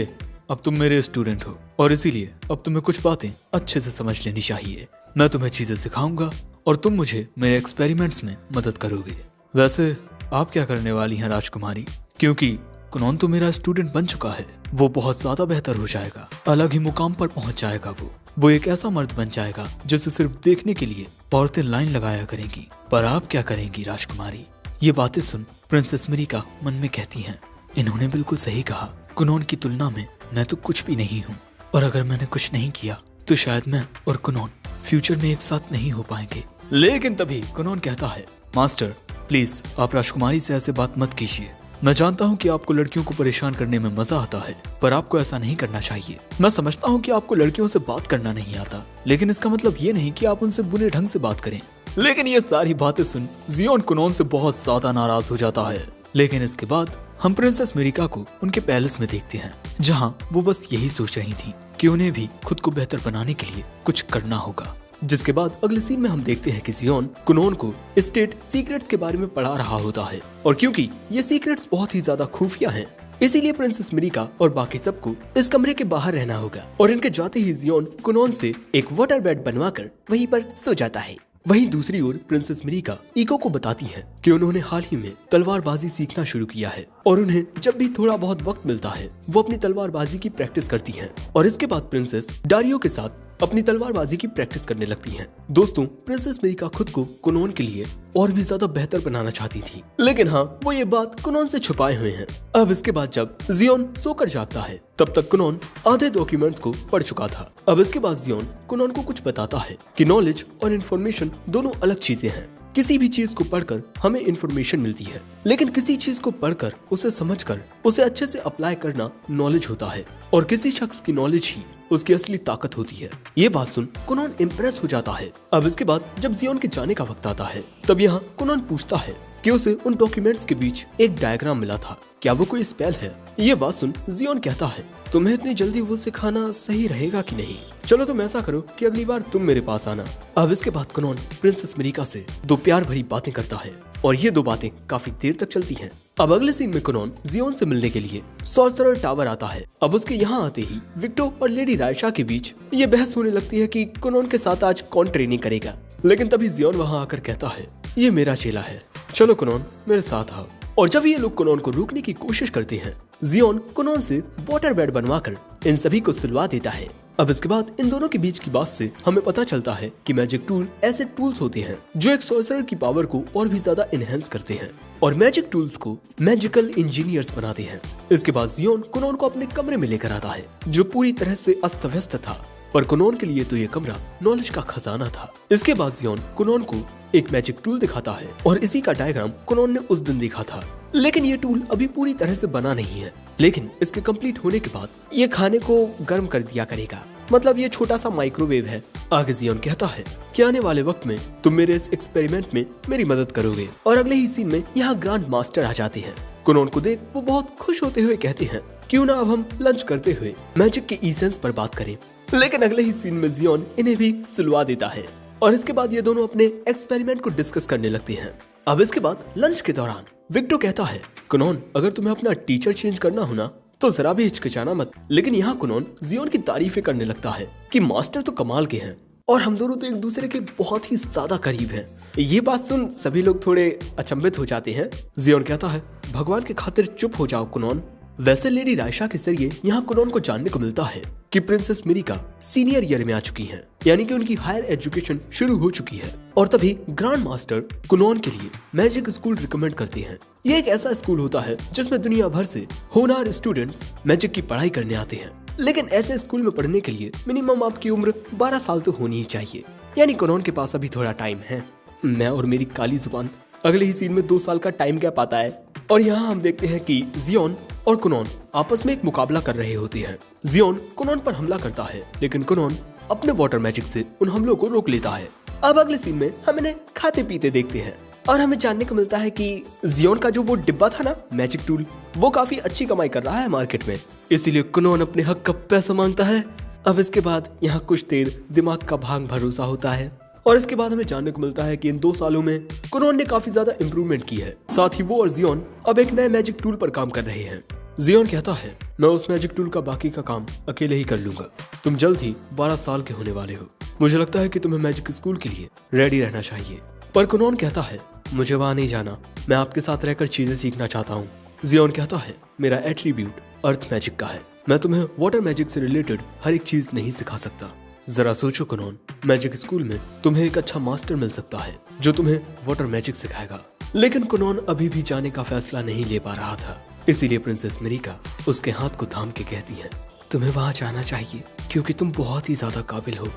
[SPEAKER 1] अब तुम मेरे स्टूडेंट हो और इसीलिए अब तुम्हें कुछ बातें अच्छे से समझ लेनी चाहिए। मैं तुम्हें चीजें सिखाऊंगा और तुम मुझे मेरे एक्सपेरिमेंट्स में मदद करोगे। वैसे आप क्या करने वाली हैं राजकुमारी? क्योंकि कुनोन तो मेरा स्टूडेंट बन चुका है, वो बहुत ज्यादा बेहतर हो जाएगा, अलग ही मुकाम पर पहुंच जाएगा। वो एक ऐसा मर्द बन जाएगा जिसे सिर्फ देखने के लिए औरतें लाइन लगाया करेंगी। पर आप क्या करेंगी राजकुमारी? ये बातें सुन प्रिंसेस मिरिका मन में कहती हैं, इन्होंने बिल्कुल सही कहा, कुनोन की तुलना में मैं तो कुछ भी नहीं हूँ और अगर मैंने कुछ नहीं किया तो शायद मैं और कुनोन फ्यूचर में एक साथ नहीं हो पाएंगे। लेकिन तभी कुनोन कहता है, मास्टर प्लीज आप राजकुमारी से ऐसे बात मत कीजिए। मैं जानता हूँ कि आपको लड़कियों को परेशान करने में मजा आता है, पर आपको ऐसा नहीं करना चाहिए। मैं समझता हूँ कि आपको लड़कियों से बात करना नहीं आता, लेकिन इसका मतलब ये नहीं कि आप उनसे बुरे ढंग से बात करें। लेकिन ये सारी बातें सुन जियोन कुनोन से बहुत ज्यादा नाराज हो जाता है। लेकिन इसके बाद हम प्रिंसेस मिरिका को उनके पैलेस में देखते हैं, जहाँ वो बस यही सोच रही थी कि उन्हें भी खुद को बेहतर बनाने के लिए कुछ करना होगा। जिसके बाद अगले सीन में हम देखते हैं कि जियोन कुनोन को स्टेट सीक्रेट्स के बारे में पढ़ा रहा होता है और क्योंकि ये सीक्रेट्स बहुत ही ज्यादा खुफिया हैं, इसीलिए प्रिंसेस मिरिका और बाकी सबको इस कमरे के बाहर रहना होगा। और इनके जाते ही जियोन कुनोन से एक वाटर बेड बनवाकर वहीं पर सो जाता है। वहीं दूसरी ओर प्रिंसेस मिरिका इको को बताती है कि उन्होंने हाल ही में तलवारबाजी सीखना शुरू किया है और उन्हें जब भी थोड़ा बहुत वक्त मिलता है वो अपनी तलवारबाजी की प्रैक्टिस करती हैं। और इसके बाद प्रिंसेस डारियो के साथ अपनी तलवारबाजी की प्रैक्टिस करने लगती हैं। दोस्तों, प्रिंसेस मिरिका खुद को कुनोन के लिए और भी ज्यादा बेहतर बनाना चाहती थी, लेकिन हाँ वो ये बात कुनोन से छुपाए हुए हैं। अब इसके बाद जब जियोन सोकर जागता है तब तक कुनोन आधे डॉक्यूमेंट्स को पढ़ चुका था। अब इसके बाद जियोन कुनोन को कुछ बताता है कि नॉलेज और इन्फॉर्मेशन दोनों अलग चीजें हैं। किसी भी चीज को पढ़कर हमें इन्फॉर्मेशन मिलती है, लेकिन किसी चीज को पढ़कर उसे समझकर उसे अच्छे से अप्लाई करना नॉलेज होता है और किसी शख्स की नॉलेज ही उसकी असली ताकत होती है। ये बात सुन कुनोन इम्प्रेस हो जाता है। अब इसके बाद जब जियोन के जाने का वक्त आता है तब यहाँ कुनोन पूछता है कि उसे उन डॉक्यूमेंट्स के बीच एक डायग्राम मिला था, क्या वो कोई स्पेल है? ये बात सुन जियोन कहता है, तुम्हें इतनी जल्दी वो सिखाना सही रहेगा कि नहीं? चलो तुम ऐसा करो कि अगली बार तुम मेरे पास आना। अब इसके बाद कुनोन प्रिंसेस मिरिका से 2 प्यार भरी बातें करता है और ये 2 बातें काफी देर तक चलती हैं। अब अगले सीन में कुनोन जियोन से मिलने के लिए सॉर्सरर टावर आता है। अब उसके यहाँ आते ही विक्टो और लेडी रायशा के बीच ये बहस होने लगती है कि कुनोन के साथ आज कौन ट्रेनिंग करेगा। लेकिन तभी जियोन वहाँ आकर कहता है, ये मेरा चेला है, चलो कुनोन मेरे साथ आओ। और जब ये लोग कुनोन को रोकने की कोशिश करते हैं, जियोन कुनोन से वाटर बेड बनवाकर इन सभी को सुलवा देता है। अब इसके बाद इन दोनों के बीच की बात से हमें पता चलता है कि मैजिक टूल ऐसे टूल्स होते हैं जो एक सॉर्सरर की पावर को और भी ज्यादा एनहेंस करते हैं और मैजिक टूल्स को मैजिकल इंजीनियर्स बनाते हैं। इसके बाद जियोन कुनोन को अपने कमरे में लेकर आता है जो पूरी तरह से अस्त व्यस्त था, पर कुनोन के लिए तो ये कमरा नॉलेज का खजाना था। इसके बाद जियोन कुनोन को एक मैजिक टूल दिखाता है और इसी का डायग्राम कुनोन ने उस दिन देखा था, लेकिन ये टूल अभी पूरी तरह से बना नहीं है, लेकिन इसके कंप्लीट होने के बाद ये खाने को गर्म कर दिया करेगा।
[SPEAKER 3] मतलब ये छोटा सा माइक्रोवेव है। आगे जियोन कहता है कि आने वाले वक्त में तुम मेरे इस एक्सपेरिमेंट में मेरी मदद करोगे। और अगले ही सीन में यहाँ ग्रैंड मास्टर आ जाते हैं। कुनोन को देख वो बहुत खुश होते हुए कहते हैं क्यों ना अब हम लंच करते हुए मैजिक के एसेंस पर बात करें। लेकिन अगले ही सीन में जियोन इन्हें भी सुलवा देता है और इसके बाद ये दोनों अपने एक्सपेरिमेंट को डिस्कस करने लगते हैं। अब इसके बाद लंच के दौरान विक्टो कहता है कुनोन अगर तुम्हें अपना टीचर चेंज करना हो ना तो जरा भी हिचकिचाना मत। लेकिन यहाँ कुनोन जियोन की तारीफें करने लगता है कि मास्टर तो कमाल के हैं और हम दोनों तो एक दूसरे के बहुत ही ज्यादा करीब हैं। ये बात सुन सभी लोग थोड़े अचंभित हो जाते हैं। जियोन कहता है भगवान की खातिर चुप हो जाओ कुनोन। वैसे लेडी रायशा के जरिए यहाँ कुनोन को जानने को मिलता है कि प्रिंसेस मिरिका सीनियर ईयर में आ चुकी हैं, यानी कि उनकी हायर एजुकेशन शुरू हो चुकी है। और तभी ग्रैंड मास्टर कुनोन के लिए मैजिक स्कूल रिकमेंड करते हैं। ये एक ऐसा स्कूल होता है जिसमें दुनिया भर से होनहार स्टूडेंट्स मैजिक की पढ़ाई करने आते हैं। लेकिन ऐसे स्कूल में पढ़ने के लिए मिनिमम आपकी उम्र 12 साल तो होनी ही चाहिए, यानी कुनोन के पास अभी थोड़ा टाइम है। मैं और मेरी काली जुबान अगले ही सीन में 2 साल का टाइम गैप आता है और यहाँ हम देखते हैं कि जियोन और कुनोन आपस में एक मुकाबला कर रहे होते हैं। जियोन कुनोन पर हमला करता है लेकिन कुनोन अपने वाटर मैजिक से उन हमलों को रोक लेता है। अब अगले सीन में हम इन्हें खाते पीते देखते हैं और हमें जानने को मिलता है कि जियोन का जो वो डिब्बा था ना मैजिक टूल, वो काफी अच्छी कमाई कर रहा है मार्केट में, इसीलिए कुनोन अपने हक का पैसा मांगता है। अब इसके बाद यहाँ कुछ देर दिमाग का भांग भरोसा होता है और इसके बाद हमें जानने को मिलता है कि इन 2 सालों में कुनोन ने काफी ज्यादा इम्प्रूवमेंट की है। साथ ही वो और जियोन अब एक नए मैजिक टूल पर काम कर रहे हैं। जियोन कहता है मैं उस मैजिक टूल का बाकी का काम अकेले ही कर लूंगा। तुम जल्द ही 12 साल के होने वाले हो। मुझे लगता है कि तुम्हें मैजिक स्कूल के लिए रेडी रहना चाहिए। पर कुनोन कहता है मुझे वहाँ नहीं जाना, मैं आपके साथ रहकर चीजें सीखना चाहता हूँ। जियोन कहता है मेरा एट्रीब्यूट अर्थ मैजिक का है, मैं तुम्हें वाटर मैजिक से रिलेटेड हर एक चीज नहीं सिखा सकता। जरा सोचो कुनोन, मैजिक स्कूल में तुम्हें एक अच्छा मास्टर मिल सकता है जो तुम्हें वाटर मैजिक सिखाएगा। लेकिन कुनोन अभी भी जाने का फैसला नहीं ले पा रहा था, इसीलिए प्रिंसेस मिरिका उसके हाथ को थाम के कहती है तुम्हें वहाँ जाना चाहिए क्योंकि तुम बहुत ही ज्यादा काबिल हो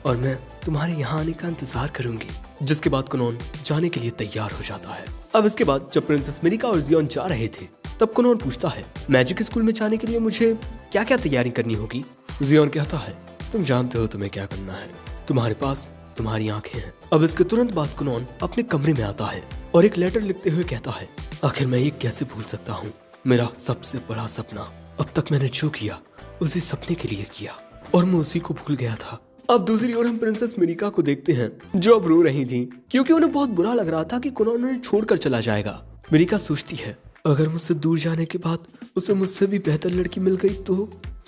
[SPEAKER 3] और मैं तुम्हारे यहाँ आने का इंतजार करूंगी। जिसके बाद कुनोन जाने के लिए तैयार हो जाता है। अब इसके बाद जब प्रिंसेस मिरिका और जियोन जा रहे थे तब कुनोन पूछता है मैजिक स्कूल में जाने के लिए मुझे क्या क्या तैयारी करनी होगी। जियोन कहता है तुम जानते हो तुम्हें क्या करना है, तुम्हारे पास तुम्हारी आंखें हैं। अब इसके तुरंत बाद कुनोन अपने कमरे में आता है और एक लेटर लिखते हुए कहता है आखिर मैं ये कैसे भूल सकता हूँ, मेरा सबसे बड़ा सपना, अब तक मैंने जो किया उसी सपने के लिए किया और मैं उसी को भूल गया था। अब दूसरी ओर हम प्रिंसेस मिरिका को देखते हैं जो अब रो रही थी क्योंकि उन्हें बहुत बुरा लग रहा था कि कुनोन उन्हें छोड़कर चला जाएगा। मिरिका सोचती है अगर मुझसे दूर जाने के बाद उसे मुझसे भी बेहतर लड़की मिल गई तो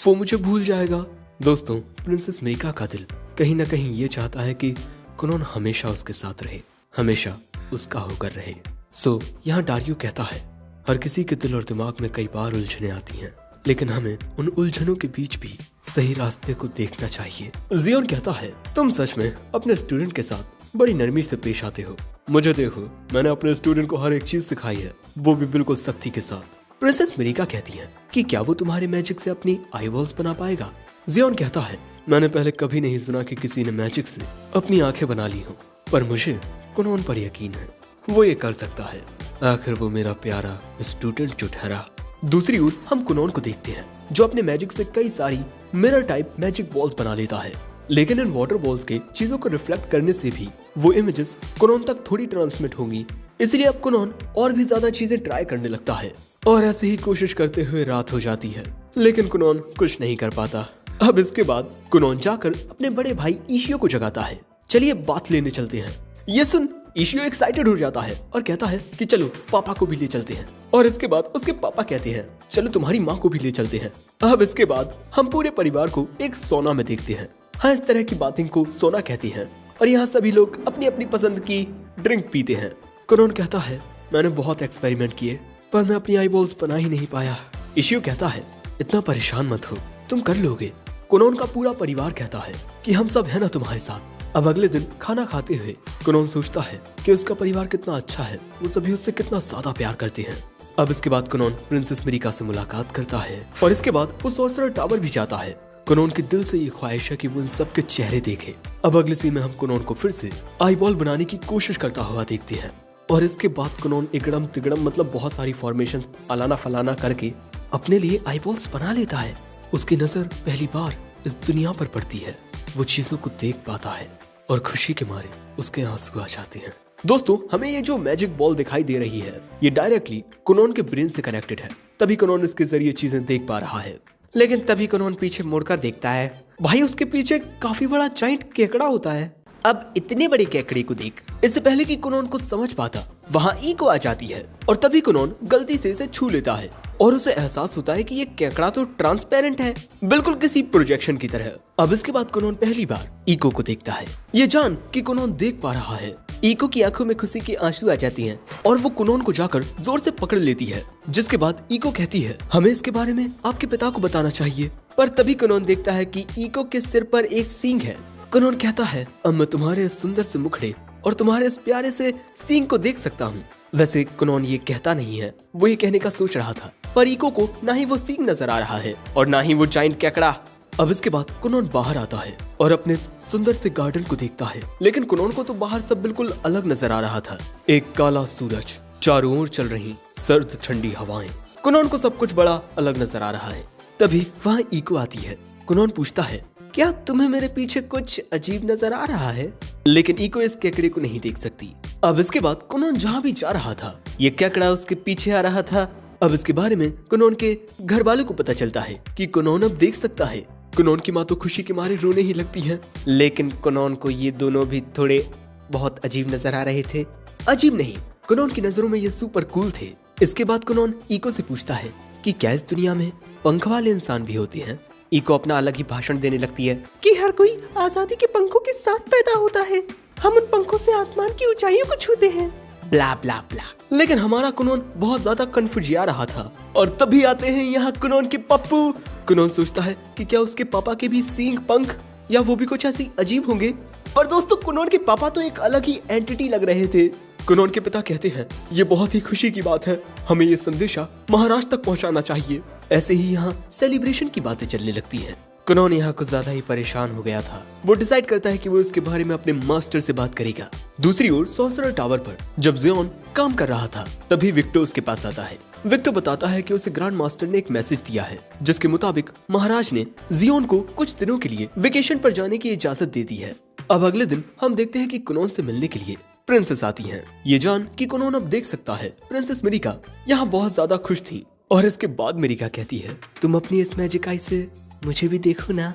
[SPEAKER 3] वो मुझे भूल जाएगा। दोस्तों, प्रिंसेस मिरिका का दिल कहीं ना कहीं ये चाहता है कि कुनोन हमेशा उसके साथ रहे, हमेशा उसका होकर रहे। सो यहाँ डारियो कहता है हर किसी के दिल और दिमाग में कई बार उलझने आती हैं, लेकिन हमें उन उलझनों के बीच भी सही रास्ते को देखना चाहिए। जियोन कहता है तुम सच में अपने स्टूडेंट के साथ बड़ी नरमी से पेश आते हो। मुझे देखो, मैंने अपने स्टूडेंट को हर एक चीज सिखाई है, वो भी बिल्कुल सख्ती के साथ। प्रिंसेस मिरिका कहती है कि क्या वो तुम्हारे मैजिक से अपनी आई वॉल्स बना पाएगा। जियोन कहता है मैंने पहले कभी नहीं सुना कि किसी ने मैजिक से अपनी आंखें बना ली हो, पर मुझे कुनोन पर यकीन है, वो ये कर सकता है। आखिर वो मेरा प्यारा स्टूडेंट जो ठहरा। दूसरी ओर हम कुनोन को देखते हैं जो अपने मैजिक से कई सारी मिरर टाइप मैजिक बॉल्स बना लेता है, लेकिन इन वाटर बॉल्स के चीजों को रिफ्लेक्ट करने से भी वो इमेजेस कुनोन तक थोड़ी ट्रांसमिट होंगी। इसलिए अब कुनोन और भी ज्यादा चीजें ट्राई करने लगता है और ऐसे ही कोशिश करते हुए रात हो जाती है, लेकिन कुनोन कुछ नहीं कर पाता। अब इसके बाद कुनोन जाकर अपने बड़े भाई इशियो को जगाता है, चलिए बात लेने चलते हैं। ये सुन इशियो एक्साइटेड हो जाता है और कहता है कि चलो पापा को भी ले चलते हैं। और इसके बाद उसके पापा कहते हैं चलो तुम्हारी माँ को भी ले चलते हैं। अब इसके बाद हम पूरे परिवार को एक सोना में देखते हैं। हाँ, इस तरह की बातें को सोना कहती हैं और यहाँ सभी लोग अपनी अपनी पसंद की ड्रिंक पीते हैं। कुनोन कहता है मैंने बहुत एक्सपेरिमेंट किए पर मैं अपनी आई बॉल्स बना ही नहीं पाया। इशियो कहता है इतना परेशान मत हो, तुम कर लोगे। कुनोन का पूरा परिवार कहता है कि हम सब है ना तुम्हारे साथ। अब अगले दिन खाना खाते हुए कुनोन सोचता है कि उसका परिवार कितना अच्छा है, वो सभी उससे कितना ज्यादा प्यार करते हैं। अब इसके बाद कुनोन प्रिंसेस मिरिका से मुलाकात करता है और इसके बाद वो सॉर्सरर टावर भी जाता है। कुनोन की दिल से ये ख्वाहिश है कि वो इन सब के चेहरे देखे। अब अगले सीन में हम कुनोन को फिर से आई बॉल बनाने की कोशिश करता हुआ देखते हैं और इसके बाद कुनोन इगड़म तिगड़म मतलब बहुत सारी फॉर्मेशंस अलाना फलाना करके अपने लिए आई बॉल्स बना लेता है। उसकी नजर पहली बार इस दुनिया पर पड़ती है वो चीजों को देख पाता है और खुशी के मारे उसके आंसू आ जाते हैं। दोस्तों, हमें ये जो मैजिक बॉल दिखाई दे रही है ये डायरेक्टली कुनोन के ब्रेन से कनेक्टेड है, तभी कुनोन इसके जरिए चीजें देख पा रहा है।
[SPEAKER 2] लेकिन तभी कुनोन पीछे मुड़कर देखता है, भाई उसके पीछे काफी बड़ा जाइंट केकड़ा होता है। अब इतने बड़े केकड़े को देख,
[SPEAKER 3] इससे पहले कि कुनोन कुछ समझ पाता वहाँ ईको आ जाती है और तभी कुनोन गलती से इसे छू लेता है और उसे एहसास होता है कि ये केकड़ा तो ट्रांसपेरेंट है, बिल्कुल किसी प्रोजेक्शन की तरह। अब इसके बाद कुनोन पहली बार ईको को देखता है, ये जान कि कुनोन देख पा रहा है। ईको की आंखों में खुशी के आंसू आ जाती हैं और वो कुनोन को जाकर जोर से पकड़ लेती है, जिसके बाद ईको कहती है हमें इसके बारे में आपके पिता को बताना चाहिए। पर तभी कुनोन देखता है कि ईको के सिर पर एक सींग है। कुनोन कहता है अब मैं तुम्हारे सुंदर से मुखड़े और तुम्हारे इस प्यारे से सींग को देख सकता हूँ। वैसे कुनोन ये कहता नहीं है, वो ये कहने का सोच रहा था, पर ईको को ना ही वो सींग नजर आ रहा है और ना ही वो जाइंट केकड़ा। अब इसके बाद कुनोन बाहर आता है और अपने सुंदर से गार्डन को देखता है, लेकिन कुनोन को तो बाहर सब बिल्कुल अलग नजर आ रहा था। एक काला सूरज, चारों ओर चल रही सर्द ठंडी हवाएं, कुनोन को सब कुछ बड़ा अलग नजर आ रहा है। तभी वहाँ ईको आती है। कुनोन पूछता है क्या तुम्हें मेरे पीछे कुछ अजीब नजर आ रहा है, लेकिन ईको इस केकड़े को नहीं देख सकती। अब इसके बाद कुनोन जहाँ भी जा रहा था ये केकड़ा उसके पीछे आ रहा था। अब इसके बारे में कुनोन के घर वालों को पता चलता है कि कुनोन अब देख सकता है। कुनोन की माँ तो खुशी के मारे रोने ही लगती है,
[SPEAKER 2] लेकिन कुनोन को ये दोनों भी थोड़े बहुत अजीब नजर आ रहे थे।
[SPEAKER 3] अजीब नहीं, कुनोन की नजरों में ये सुपर कूल थे। इसके बाद कुनोन ईको से पूछता है कि क्या इस दुनिया में पंख वाले इंसान भी होते हैं।
[SPEAKER 2] ईको अपना अलग ही भाषण देने लगती है
[SPEAKER 4] कि हर कोई आजादी के पंखों के साथ पैदा होता है, हम उन पंखों से आसमान की ऊंचाइयों को छूते हैं,
[SPEAKER 2] ब्ला ब्ला ब्ला।
[SPEAKER 3] लेकिन हमारा कुनोन बहुत ज्यादा कंफ्यूजिया रहा था और तभी आते हैं यहाँ कुनोन के पप्पू। कुनोन सोचता है कि क्या उसके पापा के भी सींग पंख या वो भी कुछ ऐसे अजीब होंगे, पर दोस्तों कुनोन के पापा तो एक अलग ही एंटिटी लग रहे थे। कुनोन के पिता कहते हैं ये बहुत ही खुशी की बात है, हमें ये संदेशा महाराष्ट्र तक पहुंचाना चाहिए। ऐसे ही यहाँ सेलिब्रेशन की बातें चलने लगती हैं। कुनोन यहाँ कुछ ज्यादा ही परेशान हो गया था। वो डिसाइड करता है कि वो इसके बारे में अपने मास्टर से बात करेगा। दूसरी ओर सॉर्सरर टावर पर जब जियोन काम कर रहा था तभी विक्टर उसके पास आता है। विक्टर बताता है कि उसे ग्रैंड मास्टर ने एक मैसेज दिया है जिसके मुताबिक महाराज ने जियोन को कुछ दिनों के लिए वेकेशन पर जाने की इजाजत दे दी है। अब अगले दिन हम देखते हैं कि कुनोन से मिलने के लिए प्रिंसेस आती हैं। ये जान कि कुनोन अब देख सकता है प्रिंसेस मिरिका यहाँ बहुत ज्यादा खुश थी और इसके बाद मिरिका कहती है तुम अपनी इस मैजिक आई से मुझे भी देखो ना।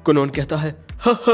[SPEAKER 3] कुनोन कहता है हा हा,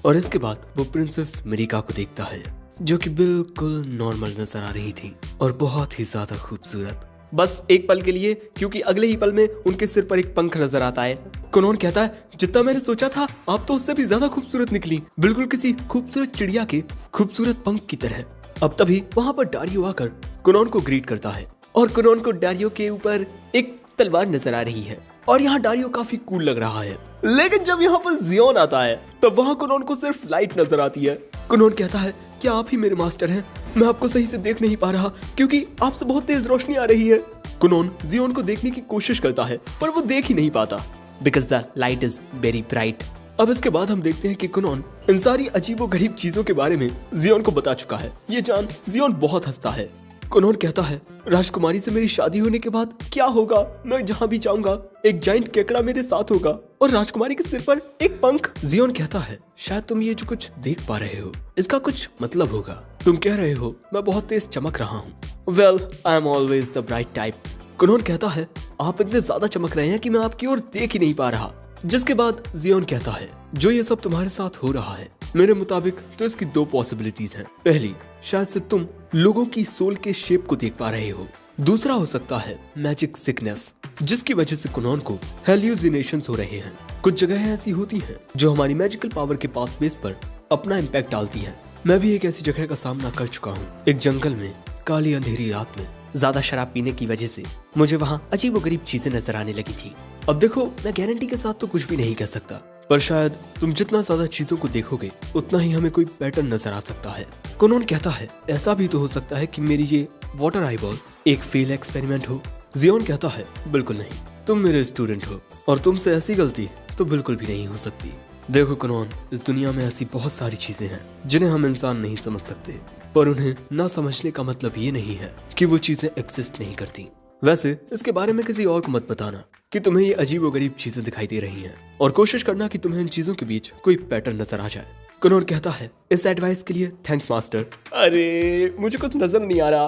[SPEAKER 3] और इसके बाद वो प्रिंसेस मिरिका को देखता है जो कि बिल्कुल नॉर्मल नजर आ रही थी और बहुत ही ज्यादा खूबसूरत। बस एक पल के लिए, क्योंकि अगले ही पल में उनके सिर पर एक पंख नजर आता है। कुनोन कहता है जितना मैंने सोचा था आप तो उससे भी ज्यादा खूबसूरत निकली, बिल्कुल किसी खूबसूरत चिड़िया के खूबसूरत पंख की तरह। अब तभी वहाँ पर डारियो आकर कुनोन को ग्रीट करता है और कुनोन को डारियो के ऊपर एक तलवार नजर आ रही है और यहाँ डारियो काफी कूल लग रहा है। लेकिन जब यहाँ पर जियोन आता है तब वहाँ कुनोन को सिर्फ लाइट नजर आती है। कुनोन कहता है क्या आप ही मेरे मास्टर हैं, मैं आपको सही से देख नहीं पा रहा क्योंकि आपसे बहुत तेज रोशनी आ रही है। कुनोन जियोन को देखने की कोशिश करता है पर वो देख ही नहीं पाता
[SPEAKER 2] because the light is very bright.
[SPEAKER 3] अब इसके बाद हम देखते हैं कि कुनोन इन सारी अजीबो गरीब चीजों के बारे में जियोन को बता चुका है। ये जान जियोन बहुत हंसता है। कुनोन कहता है राजकुमारी से मेरी शादी होने के बाद क्या होगा, मैं जहाँ भी जाऊंगा एक जाइंट केकड़ा मेरे साथ होगा और राजकुमारी के सिर पर एक पंख। जियोन कहता है शायद तुम ये जो कुछ देख पा रहे हो इसका कुछ मतलब होगा। तुम कह रहे हो मैं बहुत तेज चमक रहा हूँ। Well I am always the bright type. कुनोन कहता है आप इतने ज्यादा चमक रहे हैं कि मैं आपकी ओर देख ही नहीं पा रहा। जिसके बाद जियोन कहता है जो ये सब तुम्हारे साथ हो रहा है मेरे मुताबिक तो इसकी दो पॉसिबिलिटीज हैं। पहली, शायद से तुम लोगों की सोल के शेप को देख पा रहे हो। दूसरा हो सकता है मैजिक सिकनेस, जिसकी वजह से कुनोन को हेल्यूसिनेशंस हो रहे हैं। कुछ जगह ऐसी होती हैं जो हमारी मैजिकल पावर के पाथवेज पर अपना इम्पैक्ट डालती हैं। मैं भी एक ऐसी जगह का सामना कर चुका हूँ। एक जंगल में काली अंधेरी रात में ज्यादा शराब पीने की वजह से मुझे वहाँ अजीबोगरीब चीजें नजर आने लगी थी। अब देखो मैं गारंटी के साथ तो कुछ भी नहीं कह सकता, पर शायद तुम जितना ज्यादा चीजों को देखोगे उतना ही हमें कोई पैटर्न नजर आ सकता है। कुनोन कहता है ऐसा भी तो हो सकता है कि मेरी ये वाटर आई बॉल एक फेल एक्सपेरिमेंट हो। जियोन कहता है बिल्कुल नहीं, तुम मेरे स्टूडेंट हो और तुमसे ऐसी गलती तो बिल्कुल भी नहीं हो सकती। देखो कुनोन, इस दुनिया में ऐसी बहुत सारी चीजें हैं जिन्हें हम इंसान नहीं समझ सकते, पर उन्हें ना समझने का मतलब ये नहीं है कि वो चीजें एग्जिस्ट नहीं करती। वैसे इसके बारे में किसी और को मत बताना, कि तुम्हें ये अजीबोगरीब चीजें दिखाई दे रही हैं और कोशिश करना कि तुम्हें इन चीजों के बीच कोई पैटर्न नजर आ जाए। कुनोन कहता है, इस एडवाइस के लिए थैंक्स मास्टर। अरे मुझे कुछ नजर नहीं आ रहा।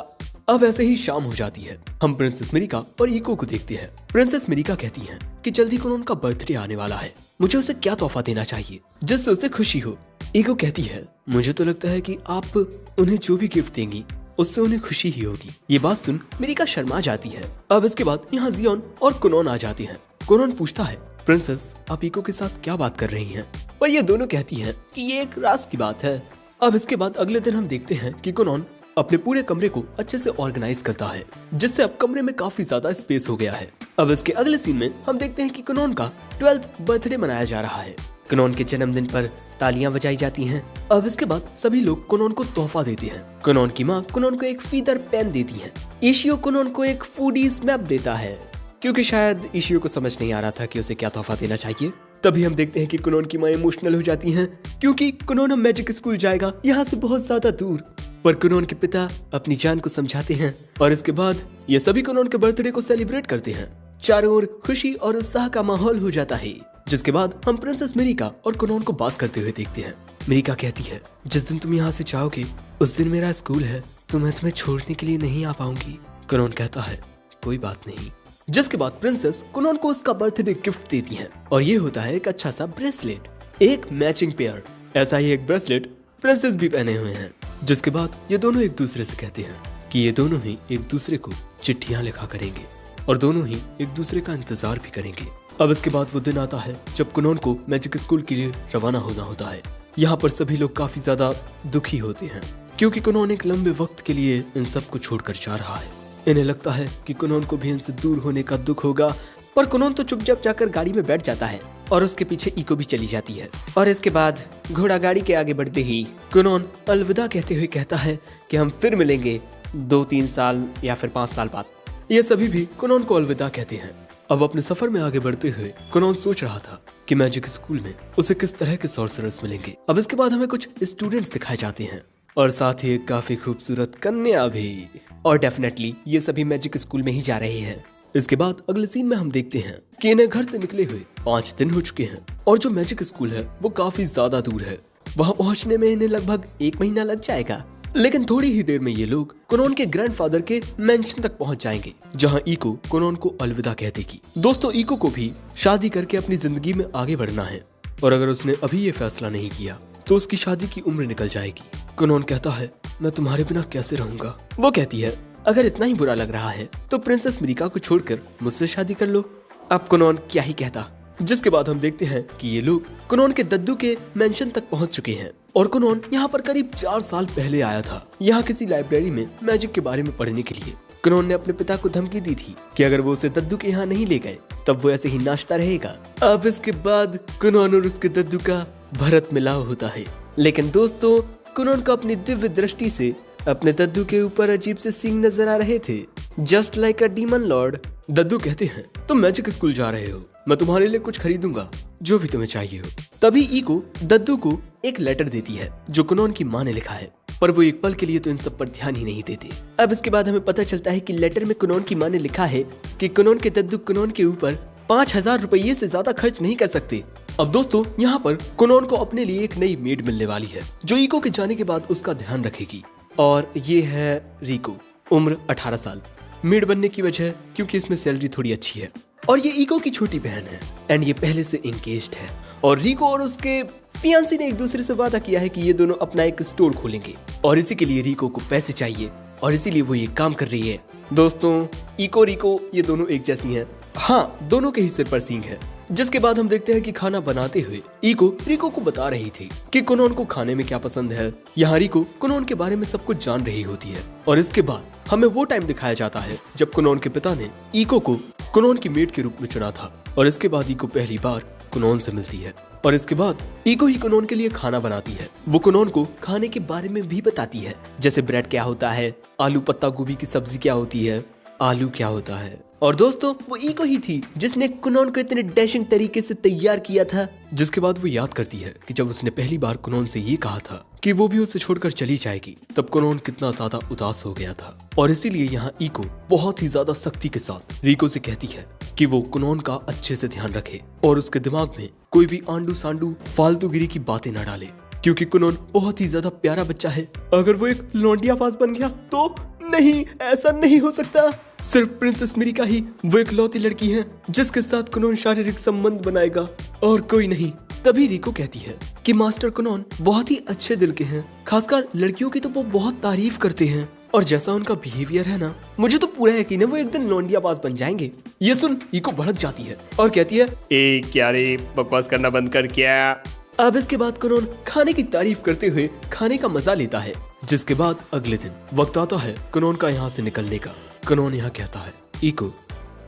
[SPEAKER 3] अब ऐसे ही शाम हो जाती है। हम प्रिंसेस मिरिका और इको को देखते हैं। प्रिंसेस मिरिका कहती हैं कि जल्दी कुनोन का बर्थडे आने वाला है, मुझे उसे क्या तोहफा देना चाहिए जिससे उसे खुशी हो। इको कहती है, मुझे तो लगता है कि आप उन्हें जो भी गिफ्ट देंगी उससे उन्हें खुशी ही होगी। ये बात सुन मिरिका शर्मा जाती है। अब इसके बाद यहाँ जियोन और कुनोन आ जाते हैं। कुनोन पूछता है, प्रिंसेस आप इको के साथ क्या बात कर रही हैं? पर ये दोनों कहती हैं कि ये एक राज की बात है। अब इसके बाद अगले दिन हम देखते हैं कि कुनोन अपने पूरे कमरे को अच्छे से ऑर्गेनाइज करता है, जिससे अब कमरे में काफी ज्यादा स्पेस हो गया है। अब इसके अगले सीन में हम देखते हैं कि कुनोन का 12th बर्थडे मनाया जा रहा है। कुनोन के जन्मदिन पर तालियां बजाई जाती हैं। अब इसके बाद सभी लोग कुनोन को तोहफा देते हैं। कुनोन की माँ कुनोन को एक फीदर पेन देती है। इशियो कुनोन को एक फूडीज मैप देता है, क्योंकि शायद इशियो को समझ नहीं आ रहा था कि उसे क्या तोहफा देना चाहिए। तभी हम देखते हैं कि कुनोन की माँ इमोशनल हो जाती हैं, क्योंकि कुनोन अब मैजिक स्कूल जाएगा, यहाँ से बहुत ज्यादा दूर। पर कुनोन के पिता अपनी जान को समझाते हैं और इसके बाद ये सभी कुनोन के बर्थडे को सेलिब्रेट करते हैं। चारों ओर खुशी और उत्साह का माहौल हो जाता है। जिसके बाद हम प्रिंसेस मिरिका और कुनोन को बात करते हुए देखते हैं। मिरिका कहती है, जिस दिन तुम यहाँ से जाओगे उस दिन मेरा स्कूल है, तो मैं तुम्हें छोड़ने के लिए नहीं आ पाऊंगी। कुनोन कहता है, कोई बात नहीं। जिसके बाद प्रिंसेस कुनोन को उसका बर्थडे गिफ्ट देती है और ये होता है एक अच्छा सा ब्रेसलेट, एक मैचिंग पेयर। ऐसा ही एक ब्रेसलेट प्रिंसेस भी पहने हुए हैं। जिसके बाद ये दोनों एक दूसरे से कहते हैं कि ये दोनों ही एक दूसरे को चिट्ठियां लिखा करेंगे और दोनों ही एक दूसरे का इंतजार भी करेंगे। अब इसके बाद वो दिन आता है जब कुनोन को मैजिक स्कूल के लिए रवाना होना होता है। यहाँ पर सभी लोग काफी ज्यादा दुखी होते हैं, क्योंकि कुनोन एक लंबे वक्त के लिए इन सबको छोड़कर जा रहा है। इन्हें लगता है कि कुनोन को भी इनसे दूर होने का दुख होगा, पर कुनोन तो चुपचाप जाकर गाड़ी में बैठ जाता है और उसके पीछे इको भी चली जाती है। और इसके बाद घोड़ा गाड़ी के आगे बढ़ते ही कुनोन अलविदा कहते हुए कहता है कि हम फिर मिलेंगे 2-3 साल या फिर 5 साल बाद। ये सभी भी कुनोन को अलविदा कहते हैं। अब अपने सफर में आगे बढ़ते हुए कुनोन सोच रहा था कि मैजिक स्कूल में उसे किस तरह के सॉर्सरर्स मिलेंगे। अब इसके बाद हमें कुछ स्टूडेंट्स दिखाए जाते हैं और साथ ही एक काफी खूबसूरत कन्या भी। और डेफिनेटली ये सभी मैजिक स्कूल में ही जा रहे हैं। इसके बाद अगले सीन में हम देखते हैं कि इन्हें घर से निकले हुए 5 दिन हो चुके हैं और जो मैजिक स्कूल है वो काफी ज्यादा दूर है। वहाँ पहुँचने में इन्हें लगभग 1 महीना लग जाएगा। लेकिन थोड़ी ही देर में ये लोग कुनोन के ग्रैंडफादर के मेंशन तक पहुंच जाएंगे, जहां इको कुनोन को अलविदा कह देगी। दोस्तों इको को भी शादी करके अपनी जिंदगी में आगे बढ़ना है और अगर उसने अभी ये फैसला नहीं किया तो उसकी शादी की उम्र निकल जाएगी। कुनोन कहता है, मैं तुम्हारे बिना कैसे रहूंगा। वो कहती है, अगर इतना ही बुरा लग रहा है तो प्रिंसेस मिरिका को छोड़कर मुझसे शादी कर लो। अब कुनोन क्या ही कहता। जिसके बाद हम देखते हैं कि ये लोग कुनोन के दद्दू के मेंशन तक पहुंच चुके हैं और कुनोन यहाँ पर करीब 4 साल पहले आया था, यहाँ किसी लाइब्रेरी में मैजिक के बारे में पढ़ने के लिए। कुनोन ने अपने पिता को धमकी दी थी कि अगर वो उसे दद्दू के यहाँ नहीं ले गए तब वो ऐसे ही नाचता रहेगा। अब इसके बाद कुनोन और उसके दद्दू का भरत मिलाव होता है। लेकिन दोस्तों कुनोन को अपनी दिव्य दृष्टि से अपने दद्दू के ऊपर अजीब से सींग नजर आ रहे थे, just like a demon lord. दद्दू कहते हैं, तुम मैजिक स्कूल जा रहे हो, मैं तुम्हारे लिए कुछ खरीदूंगा जो भी तुम्हें चाहिए हो। तभी इको दद्दू को एक लेटर देती है जो कुनोन की माँ ने लिखा है, पर वो एक पल के लिए तो इन सब पर ध्यान ही नहीं देते। अब इसके बाद हमें पता चलता है कि लेटर में कुनोन की माँ ने लिखा है कि कुनोन के दद्दू कुनोन के ऊपर 5000 रुपये से ज्यादा खर्च नहीं कर सकते। अब दोस्तों यहाँ पर कुनोन को अपने लिए एक नई मेड मिलने वाली है जो इको के जाने के बाद उसका ध्यान रखेगी, और ये है रिको, उम्र 18 साल। मेड बनने की वजह क्योंकि इसमें सैलरी थोड़ी अच्छी है और ये इको की छोटी बहन है एंड ये पहले से एंगेज्ड है। और रिको और उसके फियांसी ने एक दूसरे से वादा किया है कि ये दोनों अपना एक स्टोर खोलेंगे और इसी के लिए रिको को पैसे चाहिए और इसीलिए वो ये काम कर रही है। दोस्तों इको रिको ये दोनों एक जैसी हैं। हाँ, दोनों के ही सिर पर सींग है। जिसके बाद हम देखते हैं कि खाना बनाते हुए इको रिको को बता रही थी कि कुनोन को खाने में क्या पसंद है। यहाँ रिको कुनोन के बारे में सब कुछ जान रही होती है और इसके बाद हमें वो टाइम दिखाया जाता है जब कुनोन के पिता ने इको को कुनोन की मेड के रूप में चुना था और इसके बाद इको पहली बार कुनोन से मिलती है और इसके बाद इको ही कुनोन के लिए खाना बनाती है। वो कुनोन को खाने के बारे में भी बताती है, जैसे ब्रेड क्या होता है, आलू पत्ता गोभी की सब्जी क्या होती है, आलू क्या होता है। और दोस्तों वो इको ही थी जिसने कुनोन को इतने डैशिंग तरीके से तैयार किया था। जिसके बाद वो याद करती है कि जब उसने पहली बार कुनोन से ये कहा था कि वो भी उसे छोड़कर चली जाएगी, तब कुनोन कितना ज्यादा उदास हो गया था। और इसीलिए यहाँ ईको बहुत ही ज्यादा सख्ती के साथ रिको से कहती है कि वो कुनोन का अच्छे से ध्यान रखे और उसके दिमाग में कोई भी आंडू सांडू फालतूगिरी की बातें न डाले, क्योंकि कुनोन बहुत ही ज्यादा प्यारा बच्चा है। अगर वो एक लौंडिया पास बन गया तो नहीं, ऐसा नहीं हो सकता। सिर्फ प्रिंसेस मिरिका ही वो इकलौती लड़की है जिसके साथ कुनोन शारीरिक संबंध बनाएगा और कोई नहीं। तभी रिको कहती है कि मास्टर कुनोन बहुत ही अच्छे दिल के हैं, खासकर लड़कियों की तो वो बहुत तारीफ करते हैं और जैसा उनका बिहेवियर है ना, मुझे तो पूरा यकीन है वो एक दिन लौंडिया पास बन जाएंगे। ये सुन ईको भड़क जाती है और कहती है,
[SPEAKER 2] ए क्या रे, बकवास करना बंद कर क्या।
[SPEAKER 3] अब इसके बाद कुनोन खाने की तारीफ करते हुए खाने का मजा लेता है। जिसके बाद अगले दिन वक्त आता है कुनोन का यहाँ से निकलने का। कुनोन यहाँ कहता है, ईको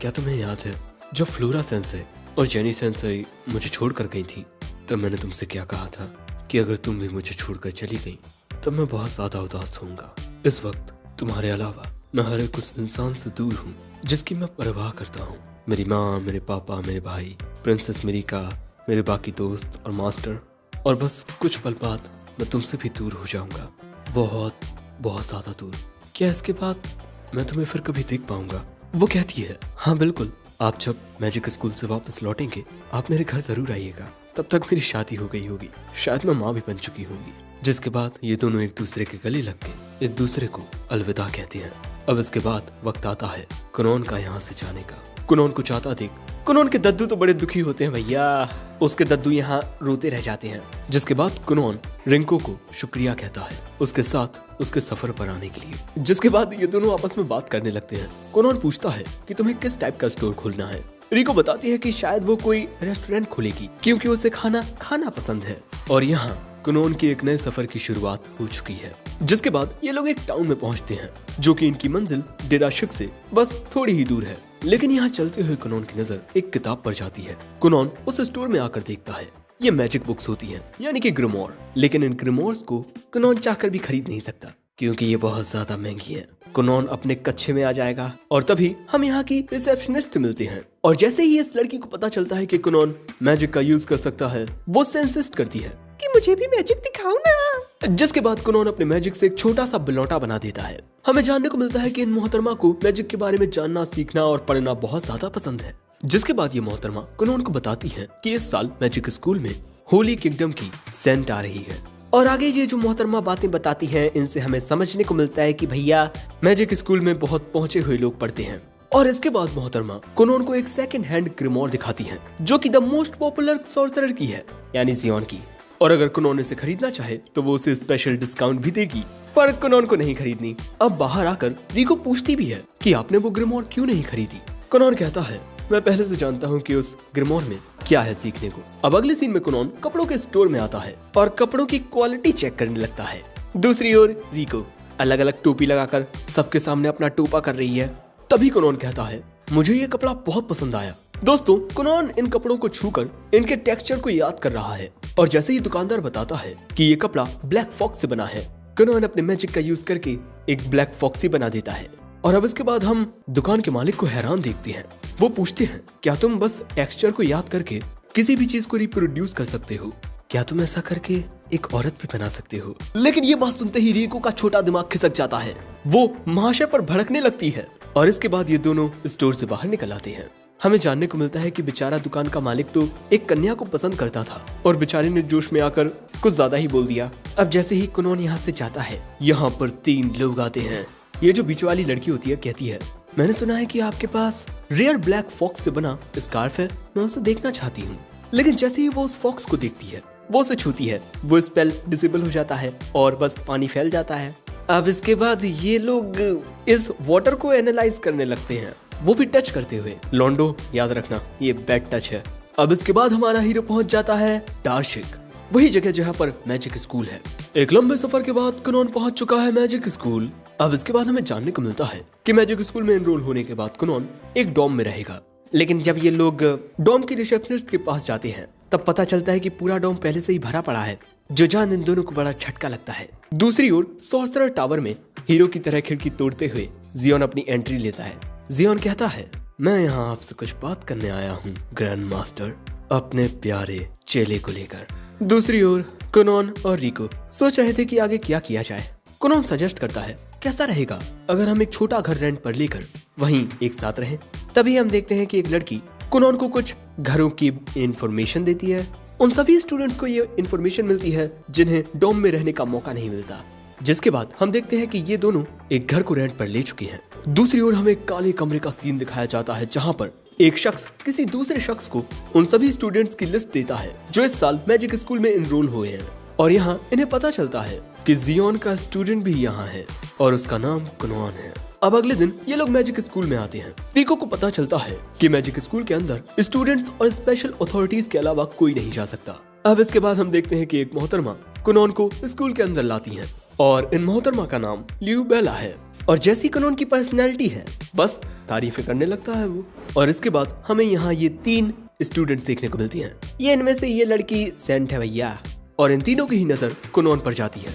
[SPEAKER 3] क्या तुम्हें याद है जब फ्लोरा सेंसेई और जेनी सेंसेई मुझे छोड़कर गई थी, तब मैंने तुमसे क्या कहा था कि अगर तुम भी मुझे छोड़कर चली गई तब मैं बहुत ज्यादा उदास होऊंगा। इस वक्त तुम्हारे अलावा मैं हर एक उस इंसान से दूर हूँ जिसकी मैं परवाह करता हूँ। मेरी माँ, मेरे पापा, मेरे भाई, प्रिंसेस मिरिका, मेरे बाकी दोस्त और मास्टर, और बस कुछ पल बाद मैं तुमसे भी दूर हो जाऊंगा, बहुत बहुत ज्यादा दूर। क्या इसके बाद मैं तुम्हें फिर कभी देख पाऊंगा? वो कहती है, हाँ बिल्कुल, आप जब मैजिक स्कूल से वापस लौटेंगे आप मेरे घर जरूर आइएगा। तब तक मेरी शादी हो गई होगी, शायद मैं माँ भी बन चुकी होंगी। जिसके बाद ये दोनों एक दूसरे के गले लग के एक दूसरे को अलविदा कहते हैं। अब इसके बाद वक्त आता है कुनोन का यहाँ से जाने का। कुनोन को चाहता देख कुनोन के दद्दू तो बड़े दुखी होते हैं भैया, उसके दद्दू यहाँ रोते रह जाते हैं। जिसके बाद कुनोन रिंको को शुक्रिया कहता है उसके साथ उसके सफर पर आने के लिए। जिसके बाद ये दोनों आपस में बात करने लगते हैं। कुनोन पूछता है कि तुम्हें किस टाइप का स्टोर खोलना है। रिको बताती है कि शायद वो कोई रेस्टोरेंट खोलेगी क्योंकि उसे खाना पसंद है। और यहाँ कुनोन की एक नए सफर की शुरुआत हो चुकी है। जिसके बाद ये लोग एक टाउन में पहुंचते हैं जो कि इनकी मंजिल डेराशिक से बस थोड़ी ही दूर है। लेकिन यहाँ चलते हुए कुनोन की नजर एक किताब पर जाती है। कुनोन उस स्टोर में आकर देखता है ये मैजिक बुक्स होती हैं, यानी कि ग्रिमोर। लेकिन इन ग्रिमोर्स को कुनोन चाहकर भी खरीद नहीं सकता क्योंकि ये बहुत ज्यादा महंगी है। कुनोन अपने कच्छे में आ जाएगा और तभी हम यहाँ की रिसेप्शनिस्ट मिलते हैं। और जैसे ही इस लड़की को पता चलता है कि कुनोन मैजिक का यूज कर सकता है, वो उससे इंसिस्ट करती है
[SPEAKER 4] कि मुझे भी मैजिक दिखाओ ना।
[SPEAKER 3] जिसके बाद कुनोन अपने मैजिक से एक छोटा सा बिलौटा बना देता है। हमें जानने को मिलता है कि इन मोहतरमा को मैजिक के बारे में जानना, सीखना और पढ़ना बहुत ज्यादा पसंद है। जिसके बाद ये मोहतरमा कुनोन को बताती है कि इस साल मैजिक स्कूल में होली किंगडम की सेंट आ रही है। और आगे ये जो मोहतरमा बातें बताती हैं, इनसे हमें समझने को मिलता है कि भैया मैजिक स्कूल में बहुत पहुंचे हुए लोग पढ़ते हैं। और इसके बाद मोहतरमा कुनोन को एक सेकंड हैंड ग्रिमोर दिखाती है जो कि द मोस्ट पॉपुलर सॉर्सरर की है, यानी जियोन की। और अगर कुनोन इसे खरीदना चाहे तो वो उसे स्पेशल डिस्काउंट भी देगी, पर कुनोन को नहीं खरीदनी। अब बाहर आकर रिको पूछती भी है कि आपने वो ग्रिमोर क्यों नहीं खरीदी। कुनोन कहता है, मैं पहले से जानता हूँ कि उस ग्रिमोर में क्या है सीखने को। अब अगले सीन में कुनोन कपड़ों के स्टोर में आता है और कपड़ों की क्वालिटी चेक करने लगता है। दूसरी ओर रिको अलग अलग टोपी लगाकर सबके सामने अपना टोपा कर रही है। तभी कुनोन कहता है, मुझे ये कपड़ा बहुत पसंद आया। दोस्तों, कुनोन इन कपड़ों को छूकर इनके टेक्सचर को याद कर रहा है और जैसे ही दुकानदार बताता है कि ये कपड़ा ब्लैक फॉक्स से बना है, कुनोन अपने मैजिक का यूज करके एक ब्लैक फॉक्स ही बना देता है। और अब इसके बाद हम दुकान के मालिक को हैरान देखते हैं। वो पूछते हैं, क्या तुम बस टेक्सचर को याद करके किसी भी चीज को रिप्रोड्यूस कर सकते हो? क्या तुम ऐसा करके एक औरत भी बना सकते हो? लेकिन ये बात सुनते ही रिको का छोटा दिमाग खिसक जाता है। वो महाशय पर भड़कने लगती है और इसके बाद ये दोनों स्टोर से बाहर निकल आते हैं। हमें जानने को मिलता है कि बेचारा दुकान का मालिक तो एक कन्या को पसंद करता था और बेचारे ने जोश में आकर कुछ ज्यादा ही बोल दिया। अब जैसे ही कुनोन यहाँ से जाता है, यहाँ पर 3 लोग आते हैं। ये जो बीच वाली लड़की होती है कहती है, मैंने सुना है कि आपके पास रेयर ब्लैक फॉक्स से बना स्कार्फ है, मैं उसे देखना चाहती हूँ। लेकिन जैसे ही वो उस फॉक्स को देखती है, वो उसे छूती है, वो स्पेल डिसेबल हो जाता है और बस पानी फैल जाता है। अब इसके बाद ये लोग इस वाटर को एनालाइज करने लगते हैं, वो भी टच करते हुए। लॉन्डो, याद रखना ये बैड टच है। अब इसके बाद हमारा हीरो पहुंच जाता है डार्शिक, वही जगह जहाँ पर मैजिक स्कूल है। एक लंबे सफर के बाद कुनोन पहुंच चुका है मैजिक स्कूल। अब इसके बाद हमें जानने को मिलता है कि मैजिक स्कूल में एनरोल होने के बाद कुनोन एक डॉम में रहेगा। लेकिन जब ये लोग डॉम की रिसेप्शनिस्ट के पास जाते हैं, तब पता चलता है कि पूरा डॉम पहले से ही भरा पड़ा है, जो जान इन दोनों को बड़ा झटका लगता है। दूसरी ओर सॉर्सरर टावर में हीरो की तरह खिड़की तोड़ते हुए जियोन अपनी एंट्री लेता है। जियोन कहता है, मैं यहाँ आपसे कुछ बात करने आया हूँ ग्रैंड मास्टर, अपने प्यारे चेले को लेकर। दूसरी ओर कुनोन और रिको सोच रहे थे कि आगे क्या किया जाए। कुनोन सजेस्ट करता है कैसा रहेगा अगर हम एक छोटा घर रेंट पर लेकर वहीं एक साथ रहें। तभी हम देखते हैं कि एक लड़की कुनोन को कुछ घरों की इंफॉर्मेशन देती है। उन सभी स्टूडेंट्स को ये इंफॉर्मेशन मिलती है जिन्हें डोम में रहने का मौका नहीं मिलता। जिसके बाद हम देखते हैं कि ये दोनों एक घर को रेंट पर ले चुके हैं। दूसरी ओर हमें काले कमरे का सीन दिखाया जाता है जहाँ पर एक शख्स किसी दूसरे शख्स को उन सभी स्टूडेंट्स की लिस्ट देता है जो इस साल मैजिक स्कूल में एनरोल हुए हैं। और यहाँ इन्हें पता चलता है कि जियोन का स्टूडेंट भी यहाँ है और उसका नाम कुनोन है। अब अगले दिन ये लोग मैजिक स्कूल में आते हैं। रिको को पता चलता है कि मैजिक स्कूल के अंदर स्टूडेंट्स और स्पेशल अथॉरिटीज के अलावा कोई नहीं जा सकता। अब इसके बाद हम देखते हैं कि एक मोहतरमा कुनोन को स्कूल के अंदर लाती है और इन मोहतरमा का नाम ल्यूबेला है। और जैसी कुनोन की पर्सनैलिटी है बस तारीफें करने लगता है वो। और इसके बाद हमें यहाँ ये 3 स्टूडेंट्स देखने को मिलती हैं। ये इनमें से ये लड़की सेंट है भैया। और इन तीनों की ही नजर कुनोन पर जाती है।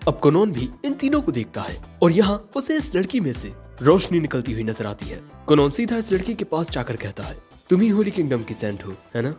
[SPEAKER 3] अब कुनोन भी इन तीनों को देखता है और यहाँ उसे इस लड़की में से रोशनी निकलती हुई नजर आती है। कुनोन सीधा इस लड़की के पास जाकर कहता है, तुम ही होली किंगडम की सेंट हो, है ना?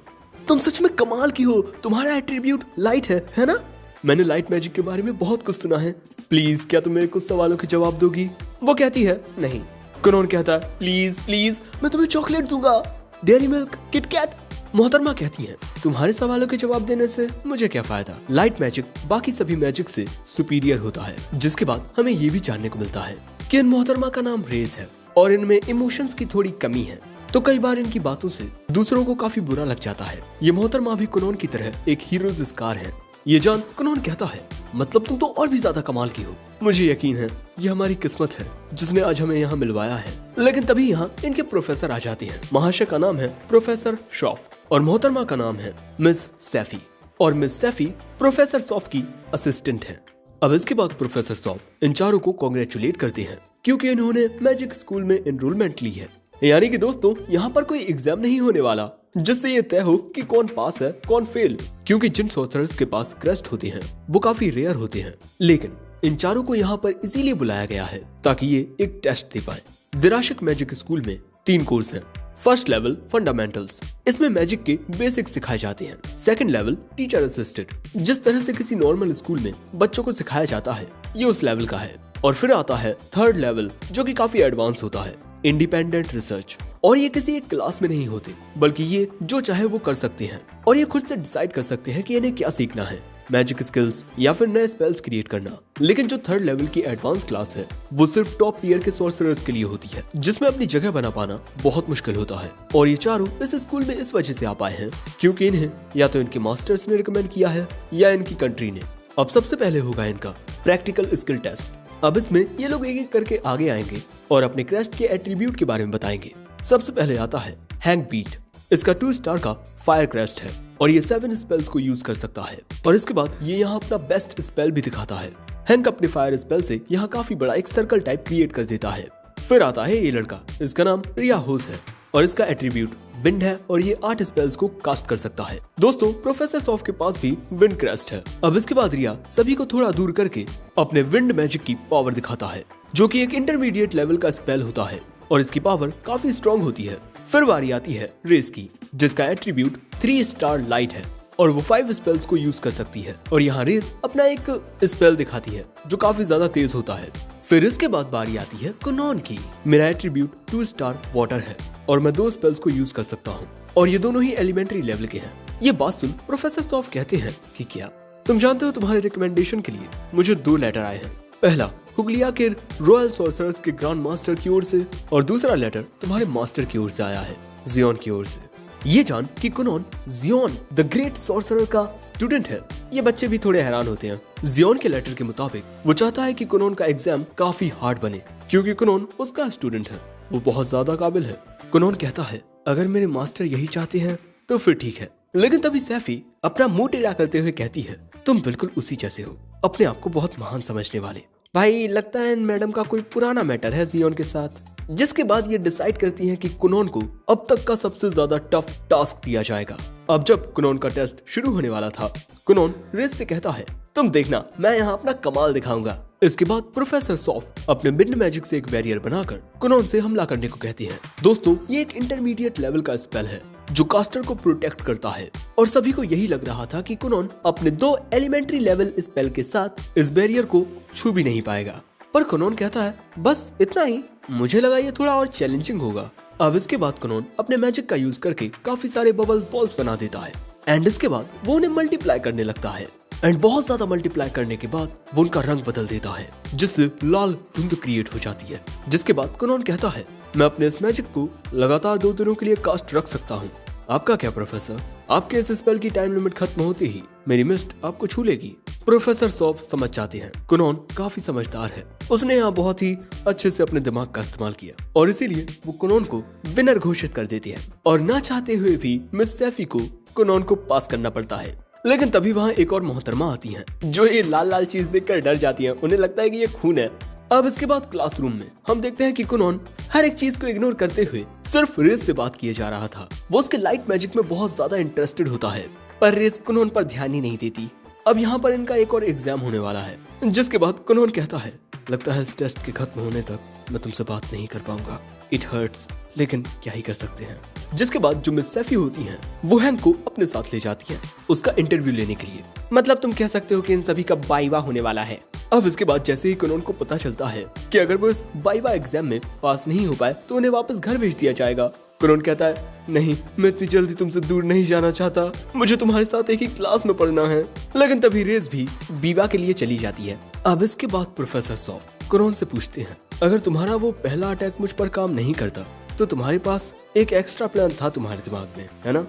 [SPEAKER 3] तुम सच में कमाल की हो, तुम्हारा एट्रीब्यूट लाइट है ना? मैंने लाइट मैजिक के बारे में बहुत कुछ सुना है। प्लीज क्या तुम मेरे कुछ सवालों के जवाब दोगी? वो कहती है नहीं। कुनोन कहता है प्लीज प्लीज मैं तुम्हें चॉकलेट दूंगा, डेयरी मिल्क, किटकैट। मोहतरमा कहती है तुम्हारे सवालों के जवाब देने से मुझे क्या फायदा, लाइट मैजिक बाकी सभी मैजिक से सुपीरियर होता है। जिसके बाद हमें ये भी जानने को मिलता है कि इन मोहतरमा का नाम रेज है और इनमें इमोशंस की थोड़ी कमी है, तो कई बार इनकी बातों से दूसरों को काफी बुरा लग जाता है। ये मोहतरमा भी कुनोन की तरह एक हीरोज स्कार है। ये जान कुनोन कहता है मतलब तुम तो और भी ज्यादा कमाल की हो। मुझे यकीन है ये हमारी किस्मत है जिसने आज हमें यहाँ मिलवाया है। लेकिन तभी यहाँ इनके प्रोफेसर आ जाते हैं। महाशय का नाम है प्रोफेसर शॉफ और मोहतरमा का नाम है मिस सैफी। और मिस सैफी प्रोफेसर शॉफ की असिस्टेंट है। अब इसके बाद प्रोफेसर शॉफ इन चारों को कॉन्ग्रेचुलेट करते हैं क्योंकि इन्होंने मैजिक स्कूल में एनरोलमेंट ली है। यानी कि दोस्तों यहाँ पर कोई एग्जाम नहीं होने वाला जिससे ये तय हो कि कौन पास है कौन फेल, क्योंकि जिन सॉर्सरर्स के पास क्रेस्ट होते हैं वो काफी रेयर होते हैं। लेकिन इन चारों को यहाँ पर इसीलिए बुलाया गया है ताकि ये एक टेस्ट दे पाए। दिराशिक मैजिक स्कूल में 3 कोर्स हैं। फर्स्ट लेवल फंडामेंटल्स, इसमें मैजिक के बेसिक्स सिखाए जाते हैं। सेकंड लेवल टीचर असिस्टेड, जिस तरह से किसी नॉर्मल स्कूल में बच्चों को सिखाया जाता है ये उस लेवल का है। और फिर आता है थर्ड लेवल जो कि काफी एडवांस होता है, इंडिपेंडेंट रिसर्च। और ये किसी एक क्लास में नहीं होते बल्कि ये जो चाहे वो कर सकते हैं और ये खुद से डिसाइड कर सकते हैं कि इन्हें क्या सीखना है, मैजिक स्किल्स या फिर नए स्पेल्स क्रिएट करना। लेकिन जो थर्ड लेवल की एडवांस क्लास है वो सिर्फ टॉप टीयर के सॉर्सरर्स के लिए होती है जिसमें अपनी जगह बना पाना बहुत मुश्किल होता है। और ये चारों इस स्कूल में इस वजह से आ पाए हैं क्योंकि इन्हें या तो इनके मास्टर्स ने रिकमेंड किया है या इनकी कंट्री ने। अब सबसे पहले होगा इनका प्रैक्टिकल स्किल टेस्ट। अब इसमें ये लोग एक एक करके आगे आएंगे और अपने क्रेस्ट के एट्रीब्यूट के बारे में बताएंगे। सबसे पहले आता है हैंग बीट। इसका 2 स्टार का फायर क्रेस्ट है और ये 7 स्पेल्स को यूज कर सकता है। और इसके बाद ये यहाँ अपना बेस्ट स्पेल भी दिखाता है। हैंग अपने फायर स्पेल से यहाँ काफी बड़ा एक सर्कल टाइप क्रिएट कर देता है। फिर आता है ये लड़का, इसका नाम रिया होस है और इसका एट्रीब्यूट विंड है और ये 8 स्पेल्स को कास्ट कर सकता है। दोस्तों प्रोफेसर सॉफ के पास भी विंड क्रेस्ट है। अब इसके बाद रिया सभी को थोड़ा दूर करके अपने विंड मैजिक की पावर दिखाता है जो कि एक इंटरमीडिएट लेवल का स्पेल होता है और इसकी पावर काफी स्ट्रॉन्ग होती है। फिर बारी आती है रेस की जिसका एट्रीब्यूट 3 स्टार लाइट है और वो 5 स्पेल्स को यूज कर सकती है। और यहाँ रेस अपना एक स्पेल दिखाती है जो काफी ज्यादा तेज होता है। फिर इसके बाद बारी आती है कुनोन की। मेरा एट्रीब्यूट 2 स्टार वाटर है और मैं 2 स्पेल्स को यूज कर सकता हूँ और ये दोनों ही एलिमेंट्री लेवल के हैं। ये बात सुन प्रोफेसर सॉफ कहते हैं कि क्या तुम जानते हो तुम्हारे रिकमेंडेशन के लिए मुझे 2 लेटर आए हैं। पहला हुगलिया के रॉयल सॉर्सरर्स के ग्रैंड मास्टर की ओर से और दूसरा लेटर तुम्हारे मास्टर की ओर से आया है, जियोन की ओर से। ये जान कि कुनोन जियोन द ग्रेट सॉर्सरर का स्टूडेंट है ये बच्चे भी थोड़े हैरान होते हैं। जियोन के लेटर के मुताबिक वो चाहता है कि कुनोन का एग्जाम काफी हार्ड बने क्योंकि कुनोन उसका स्टूडेंट है, वो बहुत ज्यादा काबिल है। कुनोन कहता है अगर मेरे मास्टर यही चाहते हैं तो फिर ठीक है। लेकिन तभी सैफी अपना मुंह टेढ़ा करते हुए कहती है तुम बिल्कुल उसी जैसे हो, अपने आप को बहुत महान समझने वाले। भाई लगता है मैडम का कोई पुराना मैटर है जियोन के साथ। जिसके बाद ये डिसाइड करती हैं कि कुनोन को अब तक का सबसे ज्यादा टफ टास्क दिया जाएगा। अब जब कुनोन का टेस्ट शुरू होने वाला था कुनोन रेस से कहता है तुम देखना मैं यहाँ अपना कमाल दिखाऊंगा। इसके बाद प्रोफेसर सॉफ अपने विंड मैजिक से एक बैरियर बनाकर कुनोन से हमला करने को कहती है। दोस्तों ये एक इंटरमीडिएट लेवल का स्पेल है जो कास्टर को प्रोटेक्ट करता है और सभी को यही लग रहा था कि कुनोन अपने 2 एलिमेंट्री लेवल स्पेल के साथ इस बैरियर को छू भी नहीं पाएगा। पर कुनोन कहता है बस इतना ही, मुझे लगा ये थोड़ा और चैलेंजिंग होगा। अब इसके बाद कुनोन अपने मैजिक का यूज करके काफी सारे बबल बॉल्स बना देता है एंड इसके बाद वो उन्हें मल्टीप्लाई करने लगता है एंड बहुत ज्यादा मल्टीप्लाई करने के बाद वो उनका रंग बदल देता है जिससे लाल धुंध क्रिएट हो जाती है। जिसके बाद कुनोन कहता है मैं अपने इस मैजिक को लगातार 2 दिनों के लिए कास्ट रख सकता हूँ। आपका क्या प्रोफेसर? आपके इस स्पेल की टाइम लिमिट खत्म होते ही मेरी मिस्ट आपको छू लेगी। प्रोफेसर सॉफ समझ जाते हैं कुनोन काफी समझदार है, उसने यहाँ बहुत ही अच्छे से अपने दिमाग का इस्तेमाल किया और इसीलिए वो कुनोन को विनर घोषित कर देते हैं और ना चाहते हुए भी मिस सैफी को कुनोन को पास करना पड़ता है। लेकिन तभी वहाँ एक और मोहतरमा आती हैं जो ये लाल लाल चीज देखकर डर जाती हैं, उन्हें लगता है कि ये खून है। अब इसके बाद क्लासरूम में हम देखते हैं कि कुनोन हर एक चीज को इग्नोर करते हुए सिर्फ रेस से बात किए जा रहा था। वो उसके लाइट मैजिक में बहुत ज्यादा इंटरेस्टेड होता है पर रेस कुनोन पर ध्यान ही नहीं देती। अब यहाँ पर इनका एक और एग्जाम होने वाला है जिसके बाद कुनोन कहता है लगता है इस टेस्ट के खत्म होने तक मैं तुमसे बात नहीं कर पाऊंगा, इट हर्ट्स, लेकिन क्या ही कर सकते हैं। जिसके बाद जो मिस सैफी होती हैं वो हैंक को अपने साथ ले जाती हैं उसका इंटरव्यू लेने के लिए।
[SPEAKER 2] मतलब तुम कह सकते हो कि इन सभी का वाइवा होने वाला है।
[SPEAKER 3] अब इसके बाद जैसे ही कुनोन को पता चलता है कि अगर वो इस वाइवा एग्जाम में पास नहीं हो पाए तो उन्हें वापस घर भेज दिया जाएगा। कुनोन कहता है नहीं, मैं इतनी जल्दी तुमसे दूर नहीं जाना चाहता, मुझे तुम्हारे साथ एक ही क्लास में पढ़ना है। लेकिन तभी रेस भी बीवा के लिए चली जाती है। अब इसके बाद प्रोफेसर सॉफ कुनोन से पूछते हैं अगर तुम्हारा वो पहला अटैक मुझ पर काम नहीं करता तो तुम्हारे पास एक एक्स्ट्रा प्लान था तुम्हारे दिमाग में, है ना?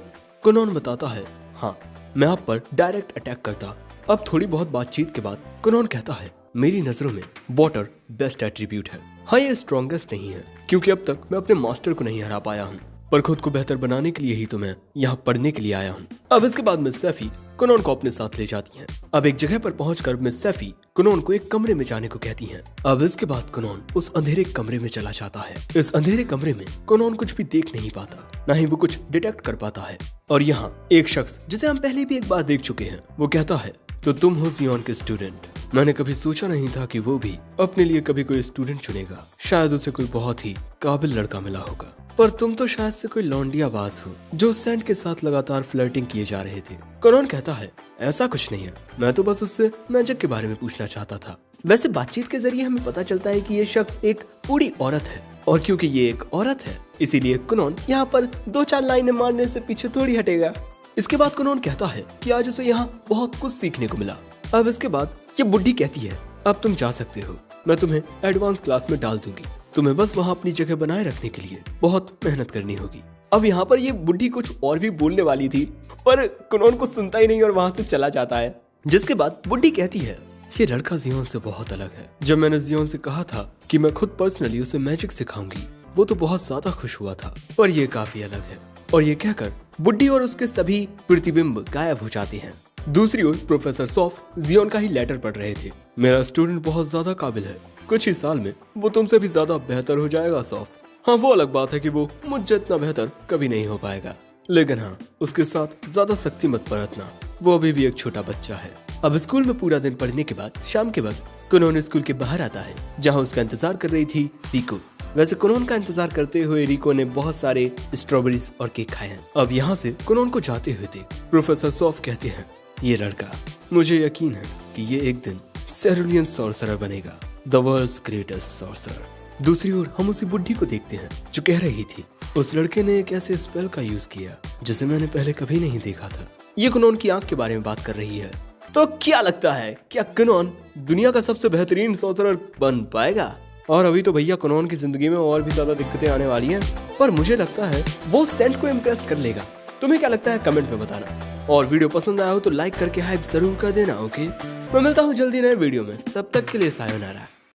[SPEAKER 3] कुनोन बताता है हाँ, मैं आप पर डायरेक्ट अटैक करता। अब थोड़ी बहुत बातचीत के बाद कुनोन कहता है मेरी नजरों में वाटर बेस्ट एट्रीब्यूट है। हाँ, ये स्ट्रॉन्गेस्ट नहीं है क्योंकि अब तक मैं अपने मास्टर को नहीं हरा पाया हूँ, पर खुद को बेहतर बनाने के लिए ही तो मैं यहाँ पढ़ने के लिए आया हूँ। अब इसके बाद मिस सैफी कुनोन को अपने साथ ले जाती हैं। अब एक जगह पर पहुंचकर मिस सैफी कुनोन को एक कमरे में जाने को कहती हैं। अब इसके बाद कुनोन उस अंधेरे कमरे में चला जाता है। इस अंधेरे कमरे में कुनोन कुछ भी देख नहीं पाता, न ही वो कुछ डिटेक्ट कर पाता है। और यहाँ एक शख्स जिसे हम पहले भी एक बार देख चुके हैं वो कहता है तो तुम हो जियोन के स्टूडेंट। मैंने कभी सोचा नहीं था कि वो भी अपने लिए कभी कोई स्टूडेंट चुनेगा, शायद उसे कोई बहुत ही काबिल लड़का मिला होगा, पर तुम तो शायद से कोई लौंडियाबाज हो जो सेंट के साथ लगातार फ्लर्टिंग किए जा रहे थे। कुनोन कहता है ऐसा कुछ नहीं है, मैं तो बस उससे मैजिक के बारे में पूछना चाहता था। वैसे बातचीत के जरिए हमें पता चलता है कि ये शख्स एक बूढ़ी औरत है और क्योंकि ये एक औरत है इसीलिए कुनोन यहाँ पर 2-4 लाइनें मारने से पीछे थोड़ी हटेगा। इसके बाद कुनोन कहता है कि आज उसे यहाँ बहुत कुछ सीखने को मिला। अब इसके बाद ये बुड्ढी कहती है अब तुम जा सकते हो, मैं तुम्हें एडवांस क्लास में डाल दूंगी, तुम्हें बस वहाँ अपनी जगह बनाए रखने के लिए बहुत मेहनत करनी होगी। अब यहाँ पर ये बुड्ढी कुछ और भी बोलने वाली थी पर कुनोन को सुनता ही नहीं और वहाँ से चला जाता है। जिसके बाद बुड्ढी कहती है ये लड़का जियोन से बहुत अलग है। जब मैंने जियोन से कहा था कि मैं खुद पर्सनली उसे मैजिक सिखाऊंगी वो तो बहुत ज्यादा खुश हुआ था, पर ये काफी अलग है। और ये कहकर बुड्ढी और उसके सभी प्रतिबिंब गायब हो जाते हैं। दूसरी ओर प्रोफेसर सॉफ जियोन का ही लेटर पढ़ रहे थे। मेरा स्टूडेंट बहुत ज्यादा काबिल है, कुछ ही साल में वो तुमसे भी ज्यादा बेहतर हो जाएगा सॉफ। हाँ, वो अलग बात है कि वो मुझसे इतना बेहतर कभी नहीं हो पाएगा, लेकिन हाँ उसके साथ ज्यादा सख्ती मत बरतना, वो अभी भी एक छोटा बच्चा है। अब स्कूल में पूरा दिन पढ़ने के बाद शाम के वक्त कुनोन स्कूल के बाहर आता है जहाँ उसका इंतजार कर रही थी रिको। वैसे कुनोन का इंतजार करते हुए रिको ने बहुत सारे स्ट्रॉबेरीज और केक खाए हैं। अब यहाँ से कुनोन को जाते हुए देख प्रोफेसर सॉफ कहते हैं ये लड़का, मुझे यकीन है कि ये एक दिन सेरुलियन सॉर्सरर बनेगा, द वर्ल्ड्स ग्रेटेस्ट सॉर्सरर। दूसरी ओर हम उसी बुड्ढी को देखते हैं जो कह रही थी उस लड़के ने एक ऐसे स्पेल का यूज किया जिसे मैंने पहले कभी नहीं देखा था। ये कुनोन की आंख के बारे में बात कर रही है। तो क्या लगता है, क्या कुनोन दुनिया का सबसे बेहतरीन सॉर्सरर बन पाएगा? और अभी तो भैया कुनोन की जिंदगी में और भी ज्यादा दिक्कतें आने वाली हैं, पर मुझे लगता है वो सेंट को इम्प्रेस कर लेगा। तुम्हें क्या लगता है कमेंट में बताना, और वीडियो पसंद आया हो तो लाइक करके हाइप जरूर कर देना। ओके, मैं मिलता हूँ जल्दी नए वीडियो में, तब तक के लिए सायोनारा।